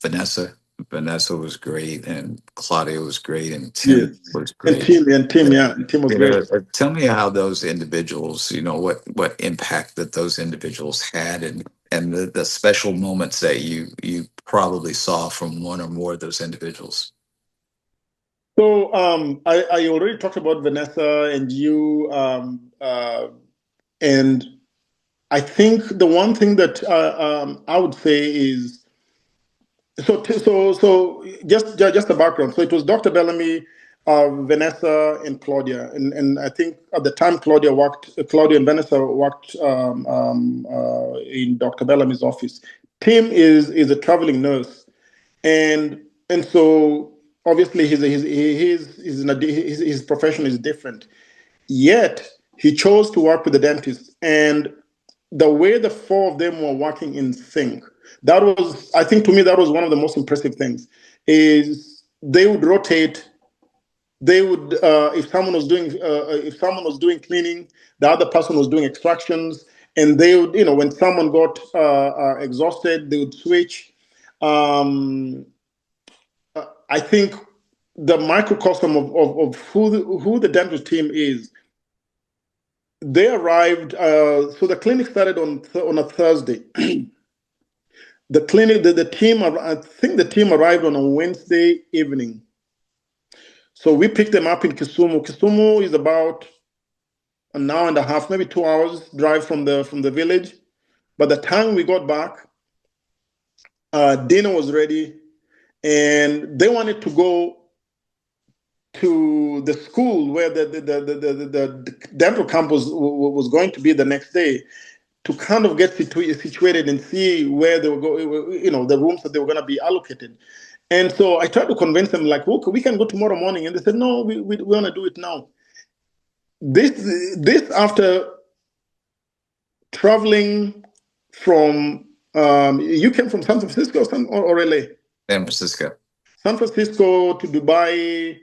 Vanessa. Vanessa was great, and Claudia was great, and Tim Yes. was And great. Tim was great. Tell me how those individuals, what impact that those individuals had, and the special moments that you probably saw from one or more of those individuals. So I already talked about Vanessa and you, and I think the one thing that I would say is so just the background. So it was Dr. Bellamy, Vanessa, and Claudia, and I think at the time Claudia and Vanessa worked in Dr. Bellamy's office. Tim is a traveling nurse, and so obviously his profession is different. Yet he chose to work with the dentist, and the way the four of them were working in sync, that was, I think, to me, that was one of the most impressive things. Is they would rotate. They would, if someone was doing cleaning, the other person was doing extractions, and they would, when someone got exhausted, they would switch. Um, I think the microcosm of who the dental team is. They arrived. So the clinic started on a Thursday. The clinic, the team. I think the team arrived on a Wednesday evening. So we picked them up in Kisumu. Kisumu is about an hour and a half, maybe 2 hours drive from the village. By the time we got back, dinner was ready, and they wanted to go to the school where the dental campus was going to be the next day, to kind of get situated and see where they were going, the rooms that they were going to be allocated. And so I tried to convince them, like, okay, we can go tomorrow morning. And they said, no, we want to do it now. This after traveling from, you came from San Francisco or LA? San Francisco. San Francisco to Dubai,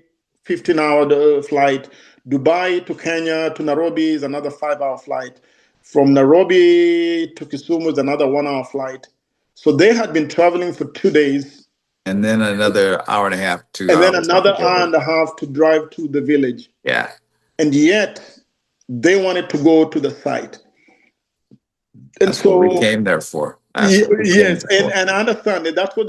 15-hour flight. Dubai to Kenya to Nairobi is another 5-hour flight. From Nairobi to Kisumu is another 1-hour flight. So they had been traveling for 2 days. And then another hour and a half, 2 hours. And then another hour and a half to drive to the village. Yeah. And yet they wanted to go to the site. And that's so what we came there for. Yes, and I understand that that's what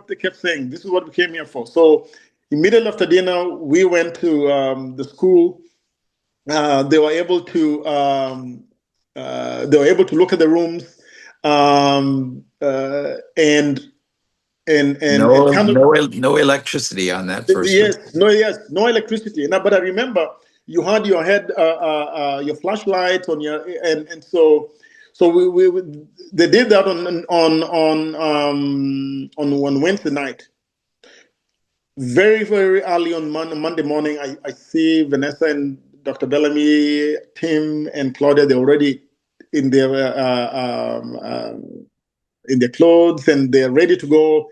they kept saying. This is what we came here for. So immediately after dinner, we went to the school. They were able to look at the rooms, and no electricity on that first. Yes, no electricity. But I remember you had your head, your flashlight on your, and so they did that on Wednesday night. Very, very early on Monday morning, I see Vanessa and Dr. Bellamy, Tim, and Claudia. They're already in their clothes, and they're ready to go.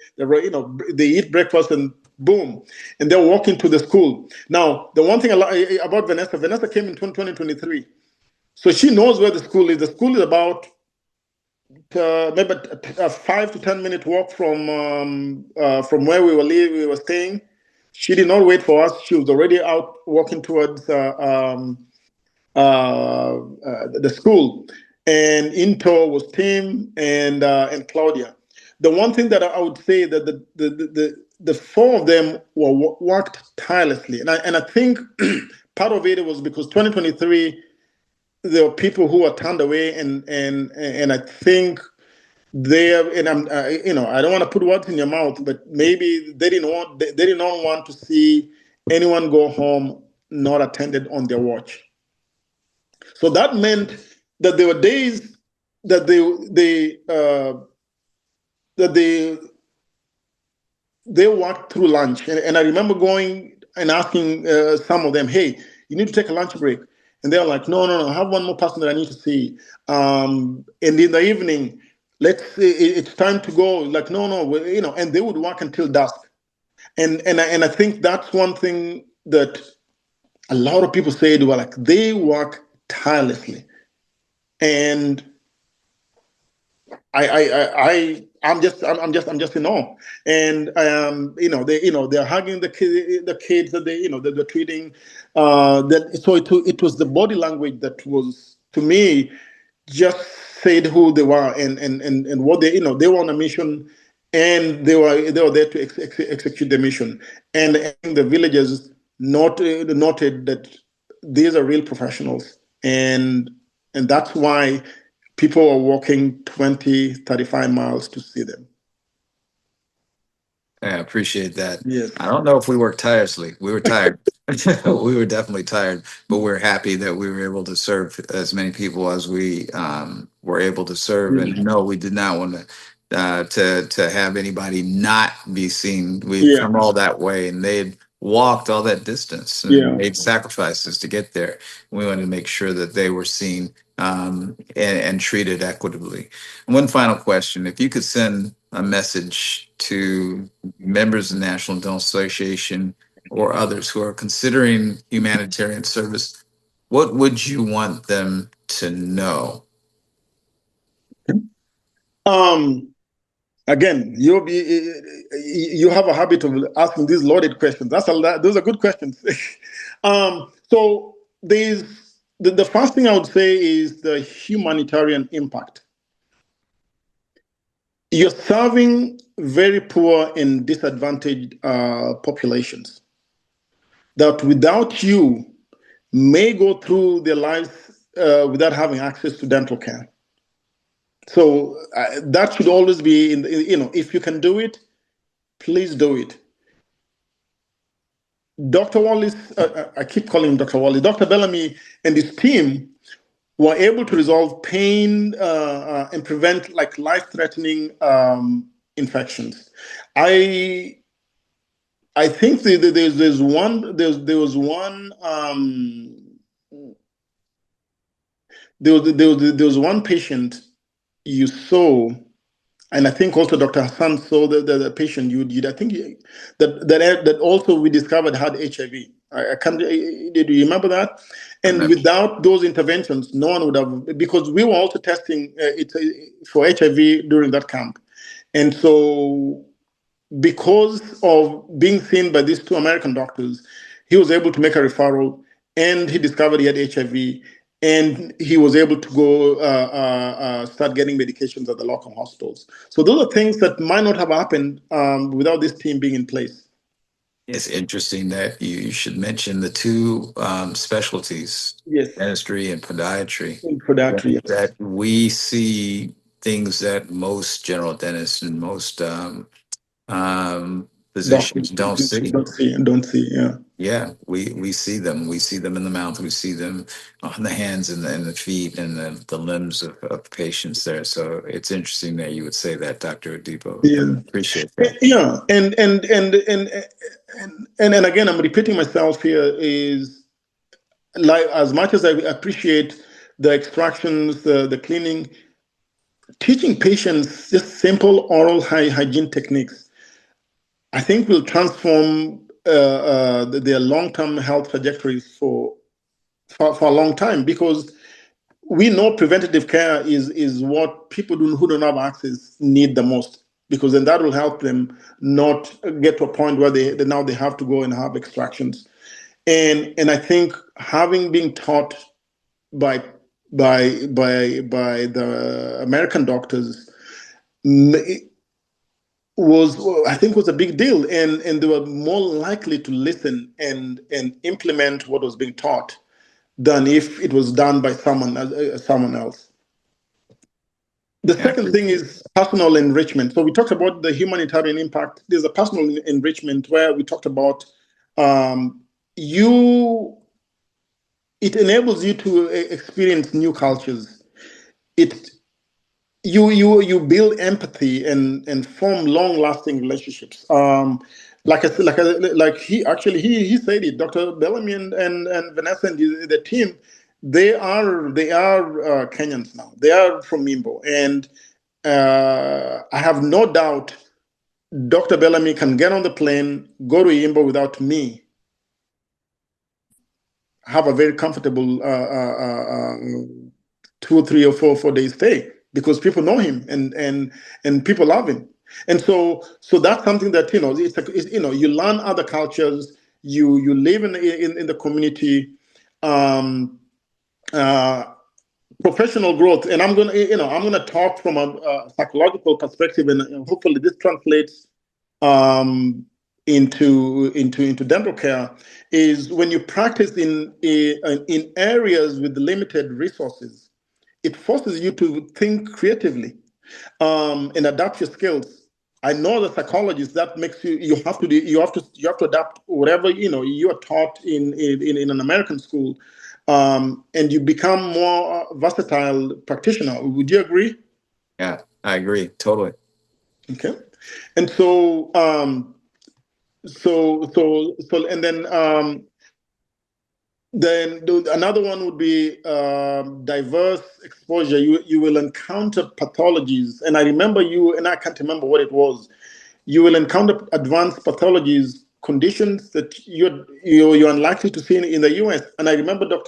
They eat breakfast and boom, and they're walking to the school. Now, the one thing about Vanessa came in 2023, so she knows where the school is. The school is about maybe a 5 to 10 minute walk from where we were staying. She did not wait for us. She was already out walking towards the school. and in tow was Tim and Claudia. The one thing that I would say that the four of them worked tirelessly, and I think part of it was because 2023 there were people who were turned away, and I think and I'm I don't want to put words in your mouth, but maybe they did not want to see anyone go home not attended on their watch. So that meant that there were days that they worked through lunch, and I remember going and asking some of them, "Hey, you need to take a lunch break," and they're like, "No, I have one more person that I need to see." And in the evening, it's time to go. Like, no, and they would work until dusk. And I think that's one thing that a lot of people say, well, like they work tirelessly, and I'm just in awe. And they're hugging the kids that they're treating. So it was the body language that was, to me, just said who they were, and what they were on a mission, and they were there to execute the mission. And the villagers noted that these are real professionals, and that's why people are walking 20, 35 miles to see them. I appreciate that. Yes. I don't know if we worked tirelessly. We were tired. We were definitely tired, but we're happy that we were able to serve as many people as we were able to serve. And no, we did not want to have anybody not be seen. We've come all that way, and they'd walked all that distance and made sacrifices to get there. We wanted to make sure that they were seen and treated equitably. One final question: if you could send a message to members of the National Dental Association or others who are considering humanitarian service, what would you want them to know? Again, you have a habit of asking these loaded questions. Those are good questions. So the first thing I would say is the humanitarian impact. You're serving very poor and disadvantaged populations that without you may go through their lives without having access to dental care. So that should always be if you can do it, please do it. Dr. Wallace, I keep calling him Dr. Wallace, Dr. Bellamy and his team were able to resolve pain and prevent like life-threatening infections. I think there was one patient you saw, and I think also Dr. Hassan saw the patient I think that also we discovered had HIV. I can't. Did you remember that? And without those interventions, no one would have, because we were also testing for HIV during that camp, and so because of being seen by these two American doctors, he was able to make a referral, and he discovered he had HIV. And he was able to go start getting medications at the local hospitals. So those are things that might not have happened without this team being in place. It's interesting that you should mention the two specialties, dentistry and podiatry. That we see things that most general dentists and most physicians don't see. Yeah, we see them. We see them in the mouth. We see them on the hands and the feet and the limbs of patients there. So it's interesting that you would say that, Dr. Odipo. Yeah, appreciate that. Yeah, and again, I'm repeating myself here. Is like, as much as I appreciate the extractions, the cleaning, teaching patients just simple oral hygiene techniques, I think will transform their long-term health trajectories for a long time, because we know preventative care is what people who don't have access need the most, because then that will help them not get to a point where they have to go and have extractions. And I think having been taught by the American doctors was a big deal, and they were more likely to listen and implement what was being taught than if it was done by someone else. The second thing is personal enrichment. So we talked about the humanitarian impact. There's a personal enrichment where we talked about it enables you to experience new cultures. You build empathy and form long-lasting relationships. He said it. Dr. Bellamy and Vanessa and the team, they are Kenyans now. They are from Imbo, and I have no doubt Dr. Bellamy can get on the plane, go to Imbo without me, have a very comfortable 2, 3, or 4 day stay, because people know him and people love him. And so that's something that, you learn other cultures, you live in the community, professional growth. And I'm gonna talk from a psychological perspective, and hopefully this translates into dental care. Is when you practice in areas with limited resources, it forces you to think creatively and adapt your skills. I know the psychologist that makes you have to adapt whatever you are taught in an American school, and you become more versatile practitioner. Would you agree? Yeah, I agree totally. Okay, and so and then another one would be diverse exposure. You will encounter pathologies, and I remember and I can't remember what it was. You will encounter advanced pathologies, conditions that you're unlikely to see in the US. And I remember the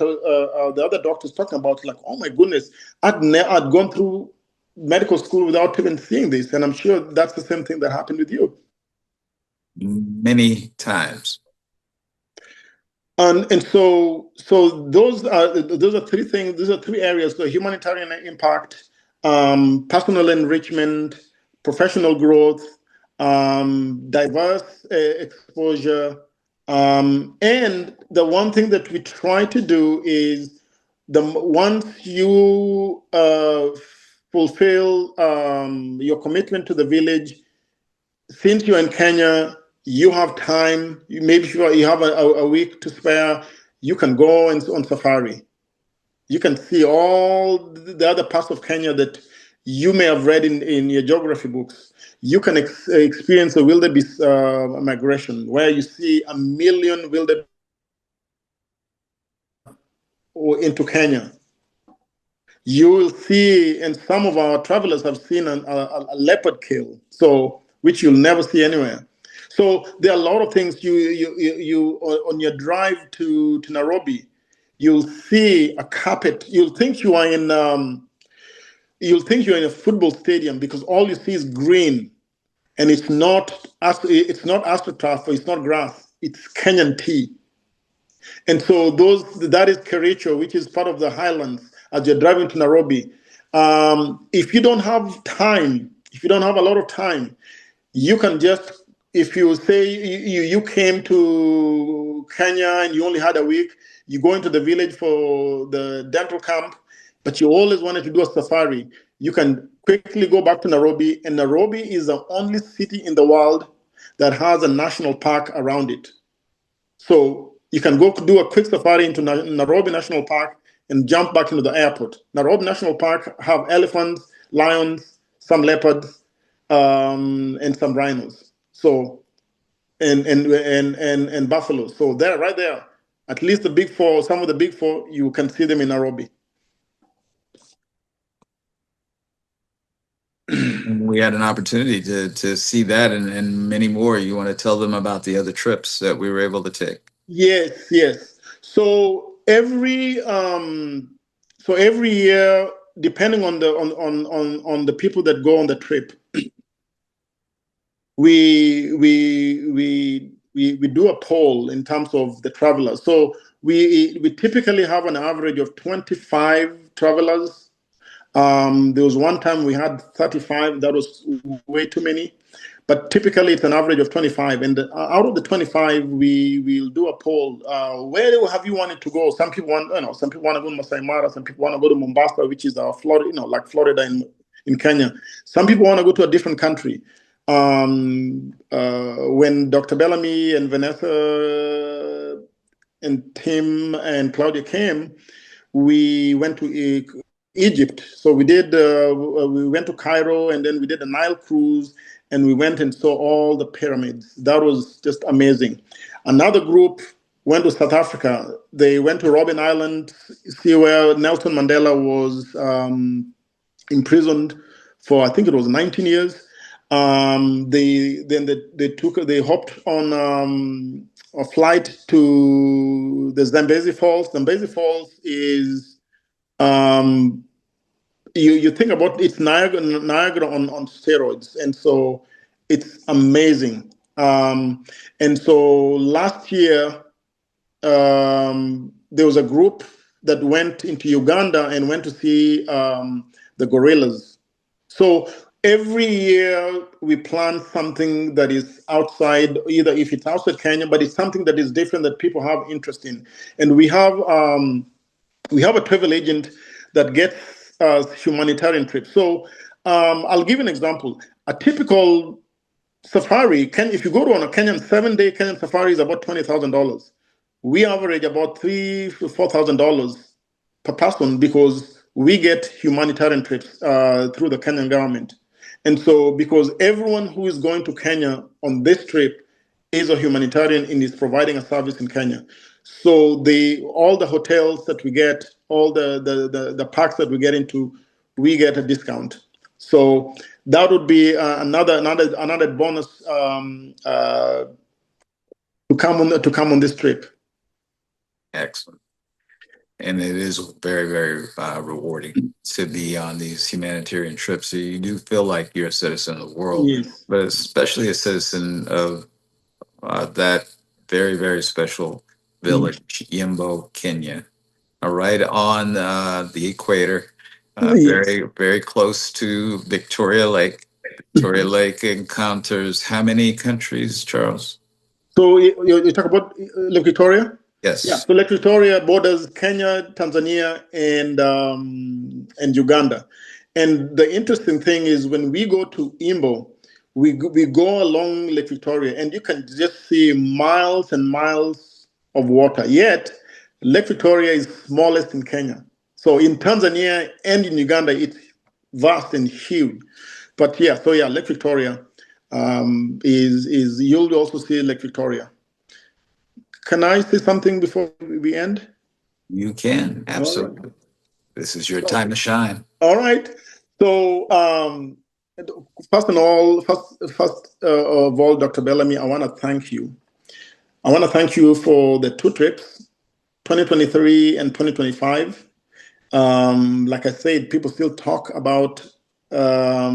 other doctors talking about, like, oh my goodness, I'd gone through medical school without even seeing this, and I'm sure that's the same thing that happened with you. Many times. And so those are three things. Those are three areas: the humanitarian impact, personal enrichment, professional growth, diverse exposure, and the one thing that we try to do is once you fulfill your commitment to the village, since you're in Kenya, you have time. Maybe you have a week to spare. You can go on safari. You can see all the other parts of Kenya that you may have read in your geography books. You can experience a wildebeest migration, where you see 1 million wildebeest into Kenya. You will see, and some of our travelers have seen a leopard kill, which you'll never see anywhere. So there are a lot of things. You on your drive to Nairobi, you'll see a carpet. You'll think you're in a football stadium, because all you see is green, and it's not astroturf, or it's not grass. It's Kenyan tea. And so that is Kericho, which is part of the highlands. As you're driving to Nairobi, if you don't have a lot of time, you can just, if you say you came to Kenya and you only had a week, you go into the village for the dental camp, but you always wanted to do a safari, you can quickly go back to Nairobi. And Nairobi is the only city in the world that has a national park around it. So you can go do a quick safari into Nairobi National Park and jump back into the airport. Nairobi National Park have elephants, lions, some leopards, and some rhinos. So and buffaloes. So they're right there. At least the big four, some of the big four, you can see them in Nairobi. We had an opportunity to see that and many more. You want to tell them about the other trips that we were able to take? Yes. So every year, depending on the people that go on the trip, we do a poll in terms of the travelers. So we typically have an average of 25 travelers. There was one time we had 35. That was way too many. But typically, it's an average of 25. And out of the 25, we will do a poll. Where have you wanted to go? Some people want, some people want to go to Masai Mara. Some people want to go to Mombasa, which is Florida, like Florida in Kenya. Some people want to go to a different country. When Dr. Bellamy and Vanessa and Tim and Claudia came, we went to Egypt. So we went to Cairo, and then we did a Nile cruise, and we went and saw all the pyramids. That was just amazing. Another group went to South Africa. They went to Robben Island, see where Nelson Mandela was imprisoned for, I think it was 19 years. They hopped on a flight to the Zambezi Falls. Zambezi Falls is you think about it's Niagara on steroids, and so it's amazing. And so last year there was a group that went into Uganda and went to see the gorillas. So every year we plan something that is outside, either if it's outside Kenya, but it's something that is different that people have interest in. And we have a travel agent that gets humanitarian trips. So I'll give an example. A typical safari, if you go on a Kenyan 7-day Kenyan safari, is about $20,000. We average about $3,000 to $4,000 per person because we get humanitarian trips through the Kenyan government. And so because everyone who is going to Kenya on this trip is a humanitarian and is providing a service in Kenya. So all the hotels that we get, all the parks that we get into, we get a discount. So that would be another bonus to come on this trip. Excellent. And it is very, very rewarding to be on these humanitarian trips. So you do feel like you're a citizen of the world, yes, but especially a citizen of that very, very special village, Yimbo, Kenya. Right on the equator, yes. very, very close to Victoria Lake. Victoria Lake encounters how many countries, Charles? So you talk about Lake Victoria? Yes. Yeah. So Lake Victoria borders Kenya, Tanzania, and Uganda. And the interesting thing is when we go to Imbo, we go along Lake Victoria, and you can just see miles and miles of water. Yet Lake Victoria is smallest in Kenya. So in Tanzania and in Uganda, it's vast and huge. But Lake Victoria is you'll also see Lake Victoria. Can I say something before we end? You can, absolutely. Right. This is your time to shine. All right. So first of all, Dr. Bellamy, I want to thank you. I want to thank you for the 2 trips, 2023 and 2025. Like I said, people still talk about the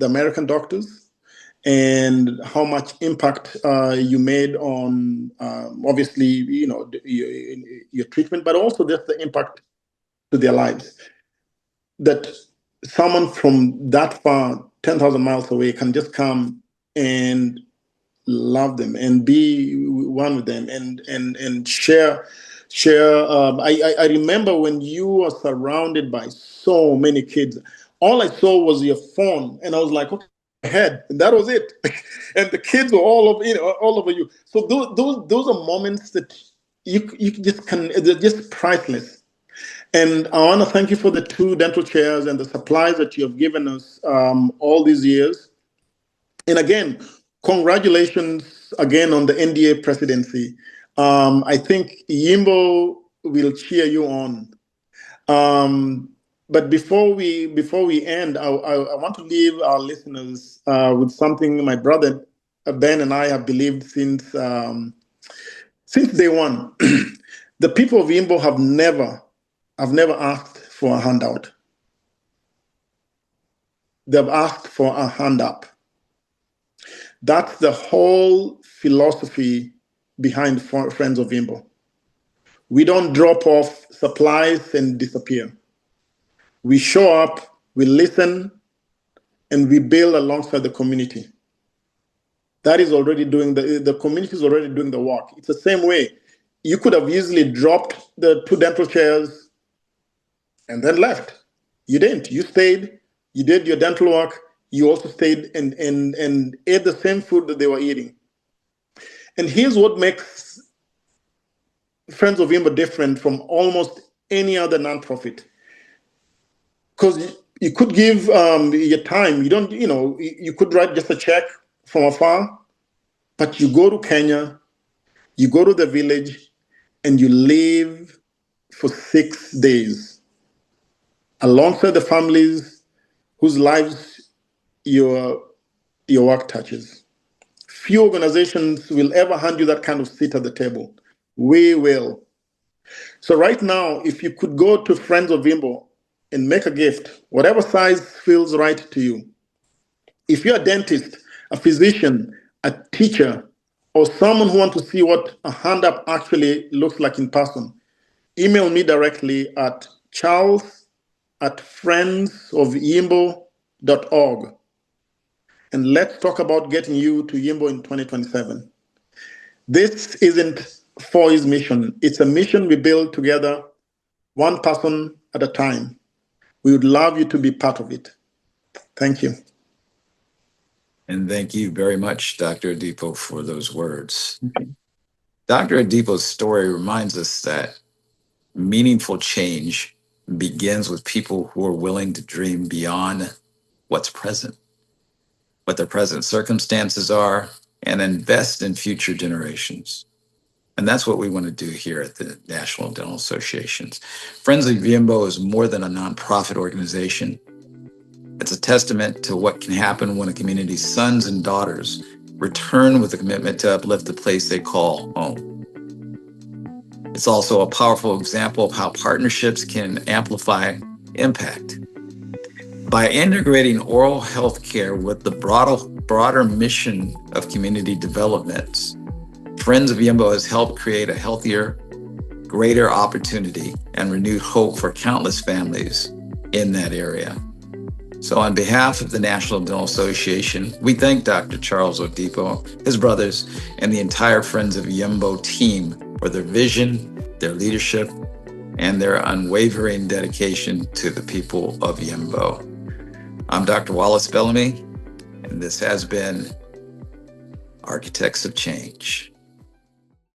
American doctors and how much impact you made on, obviously, your treatment, but also just the impact to their lives. That someone from that far, 10,000 miles away, can just come and love them and be one with them and share. I remember when you were surrounded by so many kids, all I saw was your phone, and I was like, okay, head, and that was it. And the kids were all over you. So those are moments that you just they're just priceless. And I want to thank you for the 2 dental chairs and the supplies that you have given us all these years. And again, congratulations again on the NDA presidency. I think Yimbo will cheer you on. But before we end, I want to leave our listeners with something my brother Ben and I have believed since day one. The people of Yimbo have never asked for a handout. They've asked for a hand up. That's the whole philosophy behind Friends of Yimbo. We don't drop off supplies and disappear. We show up, we listen, and we build alongside the community. That is already the community is already doing the work. It's the same way. You could have easily dropped the 2 dental chairs and then left. You didn't. You stayed, you did your dental work, you also stayed and ate the same food that they were eating. And here's what makes Friends of Yimbo different from almost any other nonprofit. Because you could give your time. You could write just a check from afar, but you go to Kenya, you go to the village, and you live for 6 days alongside the families whose lives your work touches. Few organizations will ever hand you that kind of seat at the table. We will. So right now, if you could go to Friends of Yimbo and make a gift, whatever size feels right to you. If you're a dentist, a physician, a teacher, or someone who wants to see what a hand up actually looks like in person, email me directly at charles@friendsofyimbo.org. And let's talk about getting you to Yimbo in 2027. This isn't FOI's mission. It's a mission we build together, one person at a time. We would love you to be part of it. Thank you. And thank you very much, Dr. Adipo, for those words. Dr. Adipo's story reminds us that meaningful change begins with people who are willing to dream beyond what's present, what their present circumstances are, and invest in future generations. And that's what we want to do here at the National Dental Association. Friends of Yimbo is more than a nonprofit organization. It's a testament to what can happen when a community's sons and daughters return with a commitment to uplift the place they call home. It's also a powerful example of how partnerships can amplify impact. By integrating oral health care with the broader mission of community development, Friends of Yimbo has helped create a healthier, greater opportunity and renewed hope for countless families in that area. So on behalf of the National Dental Association, we thank Dr. Charles Adipo, his brothers, and the entire Friends of Yimbo team for their vision, their leadership, and their unwavering dedication to the people of Yimbo. I'm Dr. Wallace Bellamy, and this has been Architects of Change.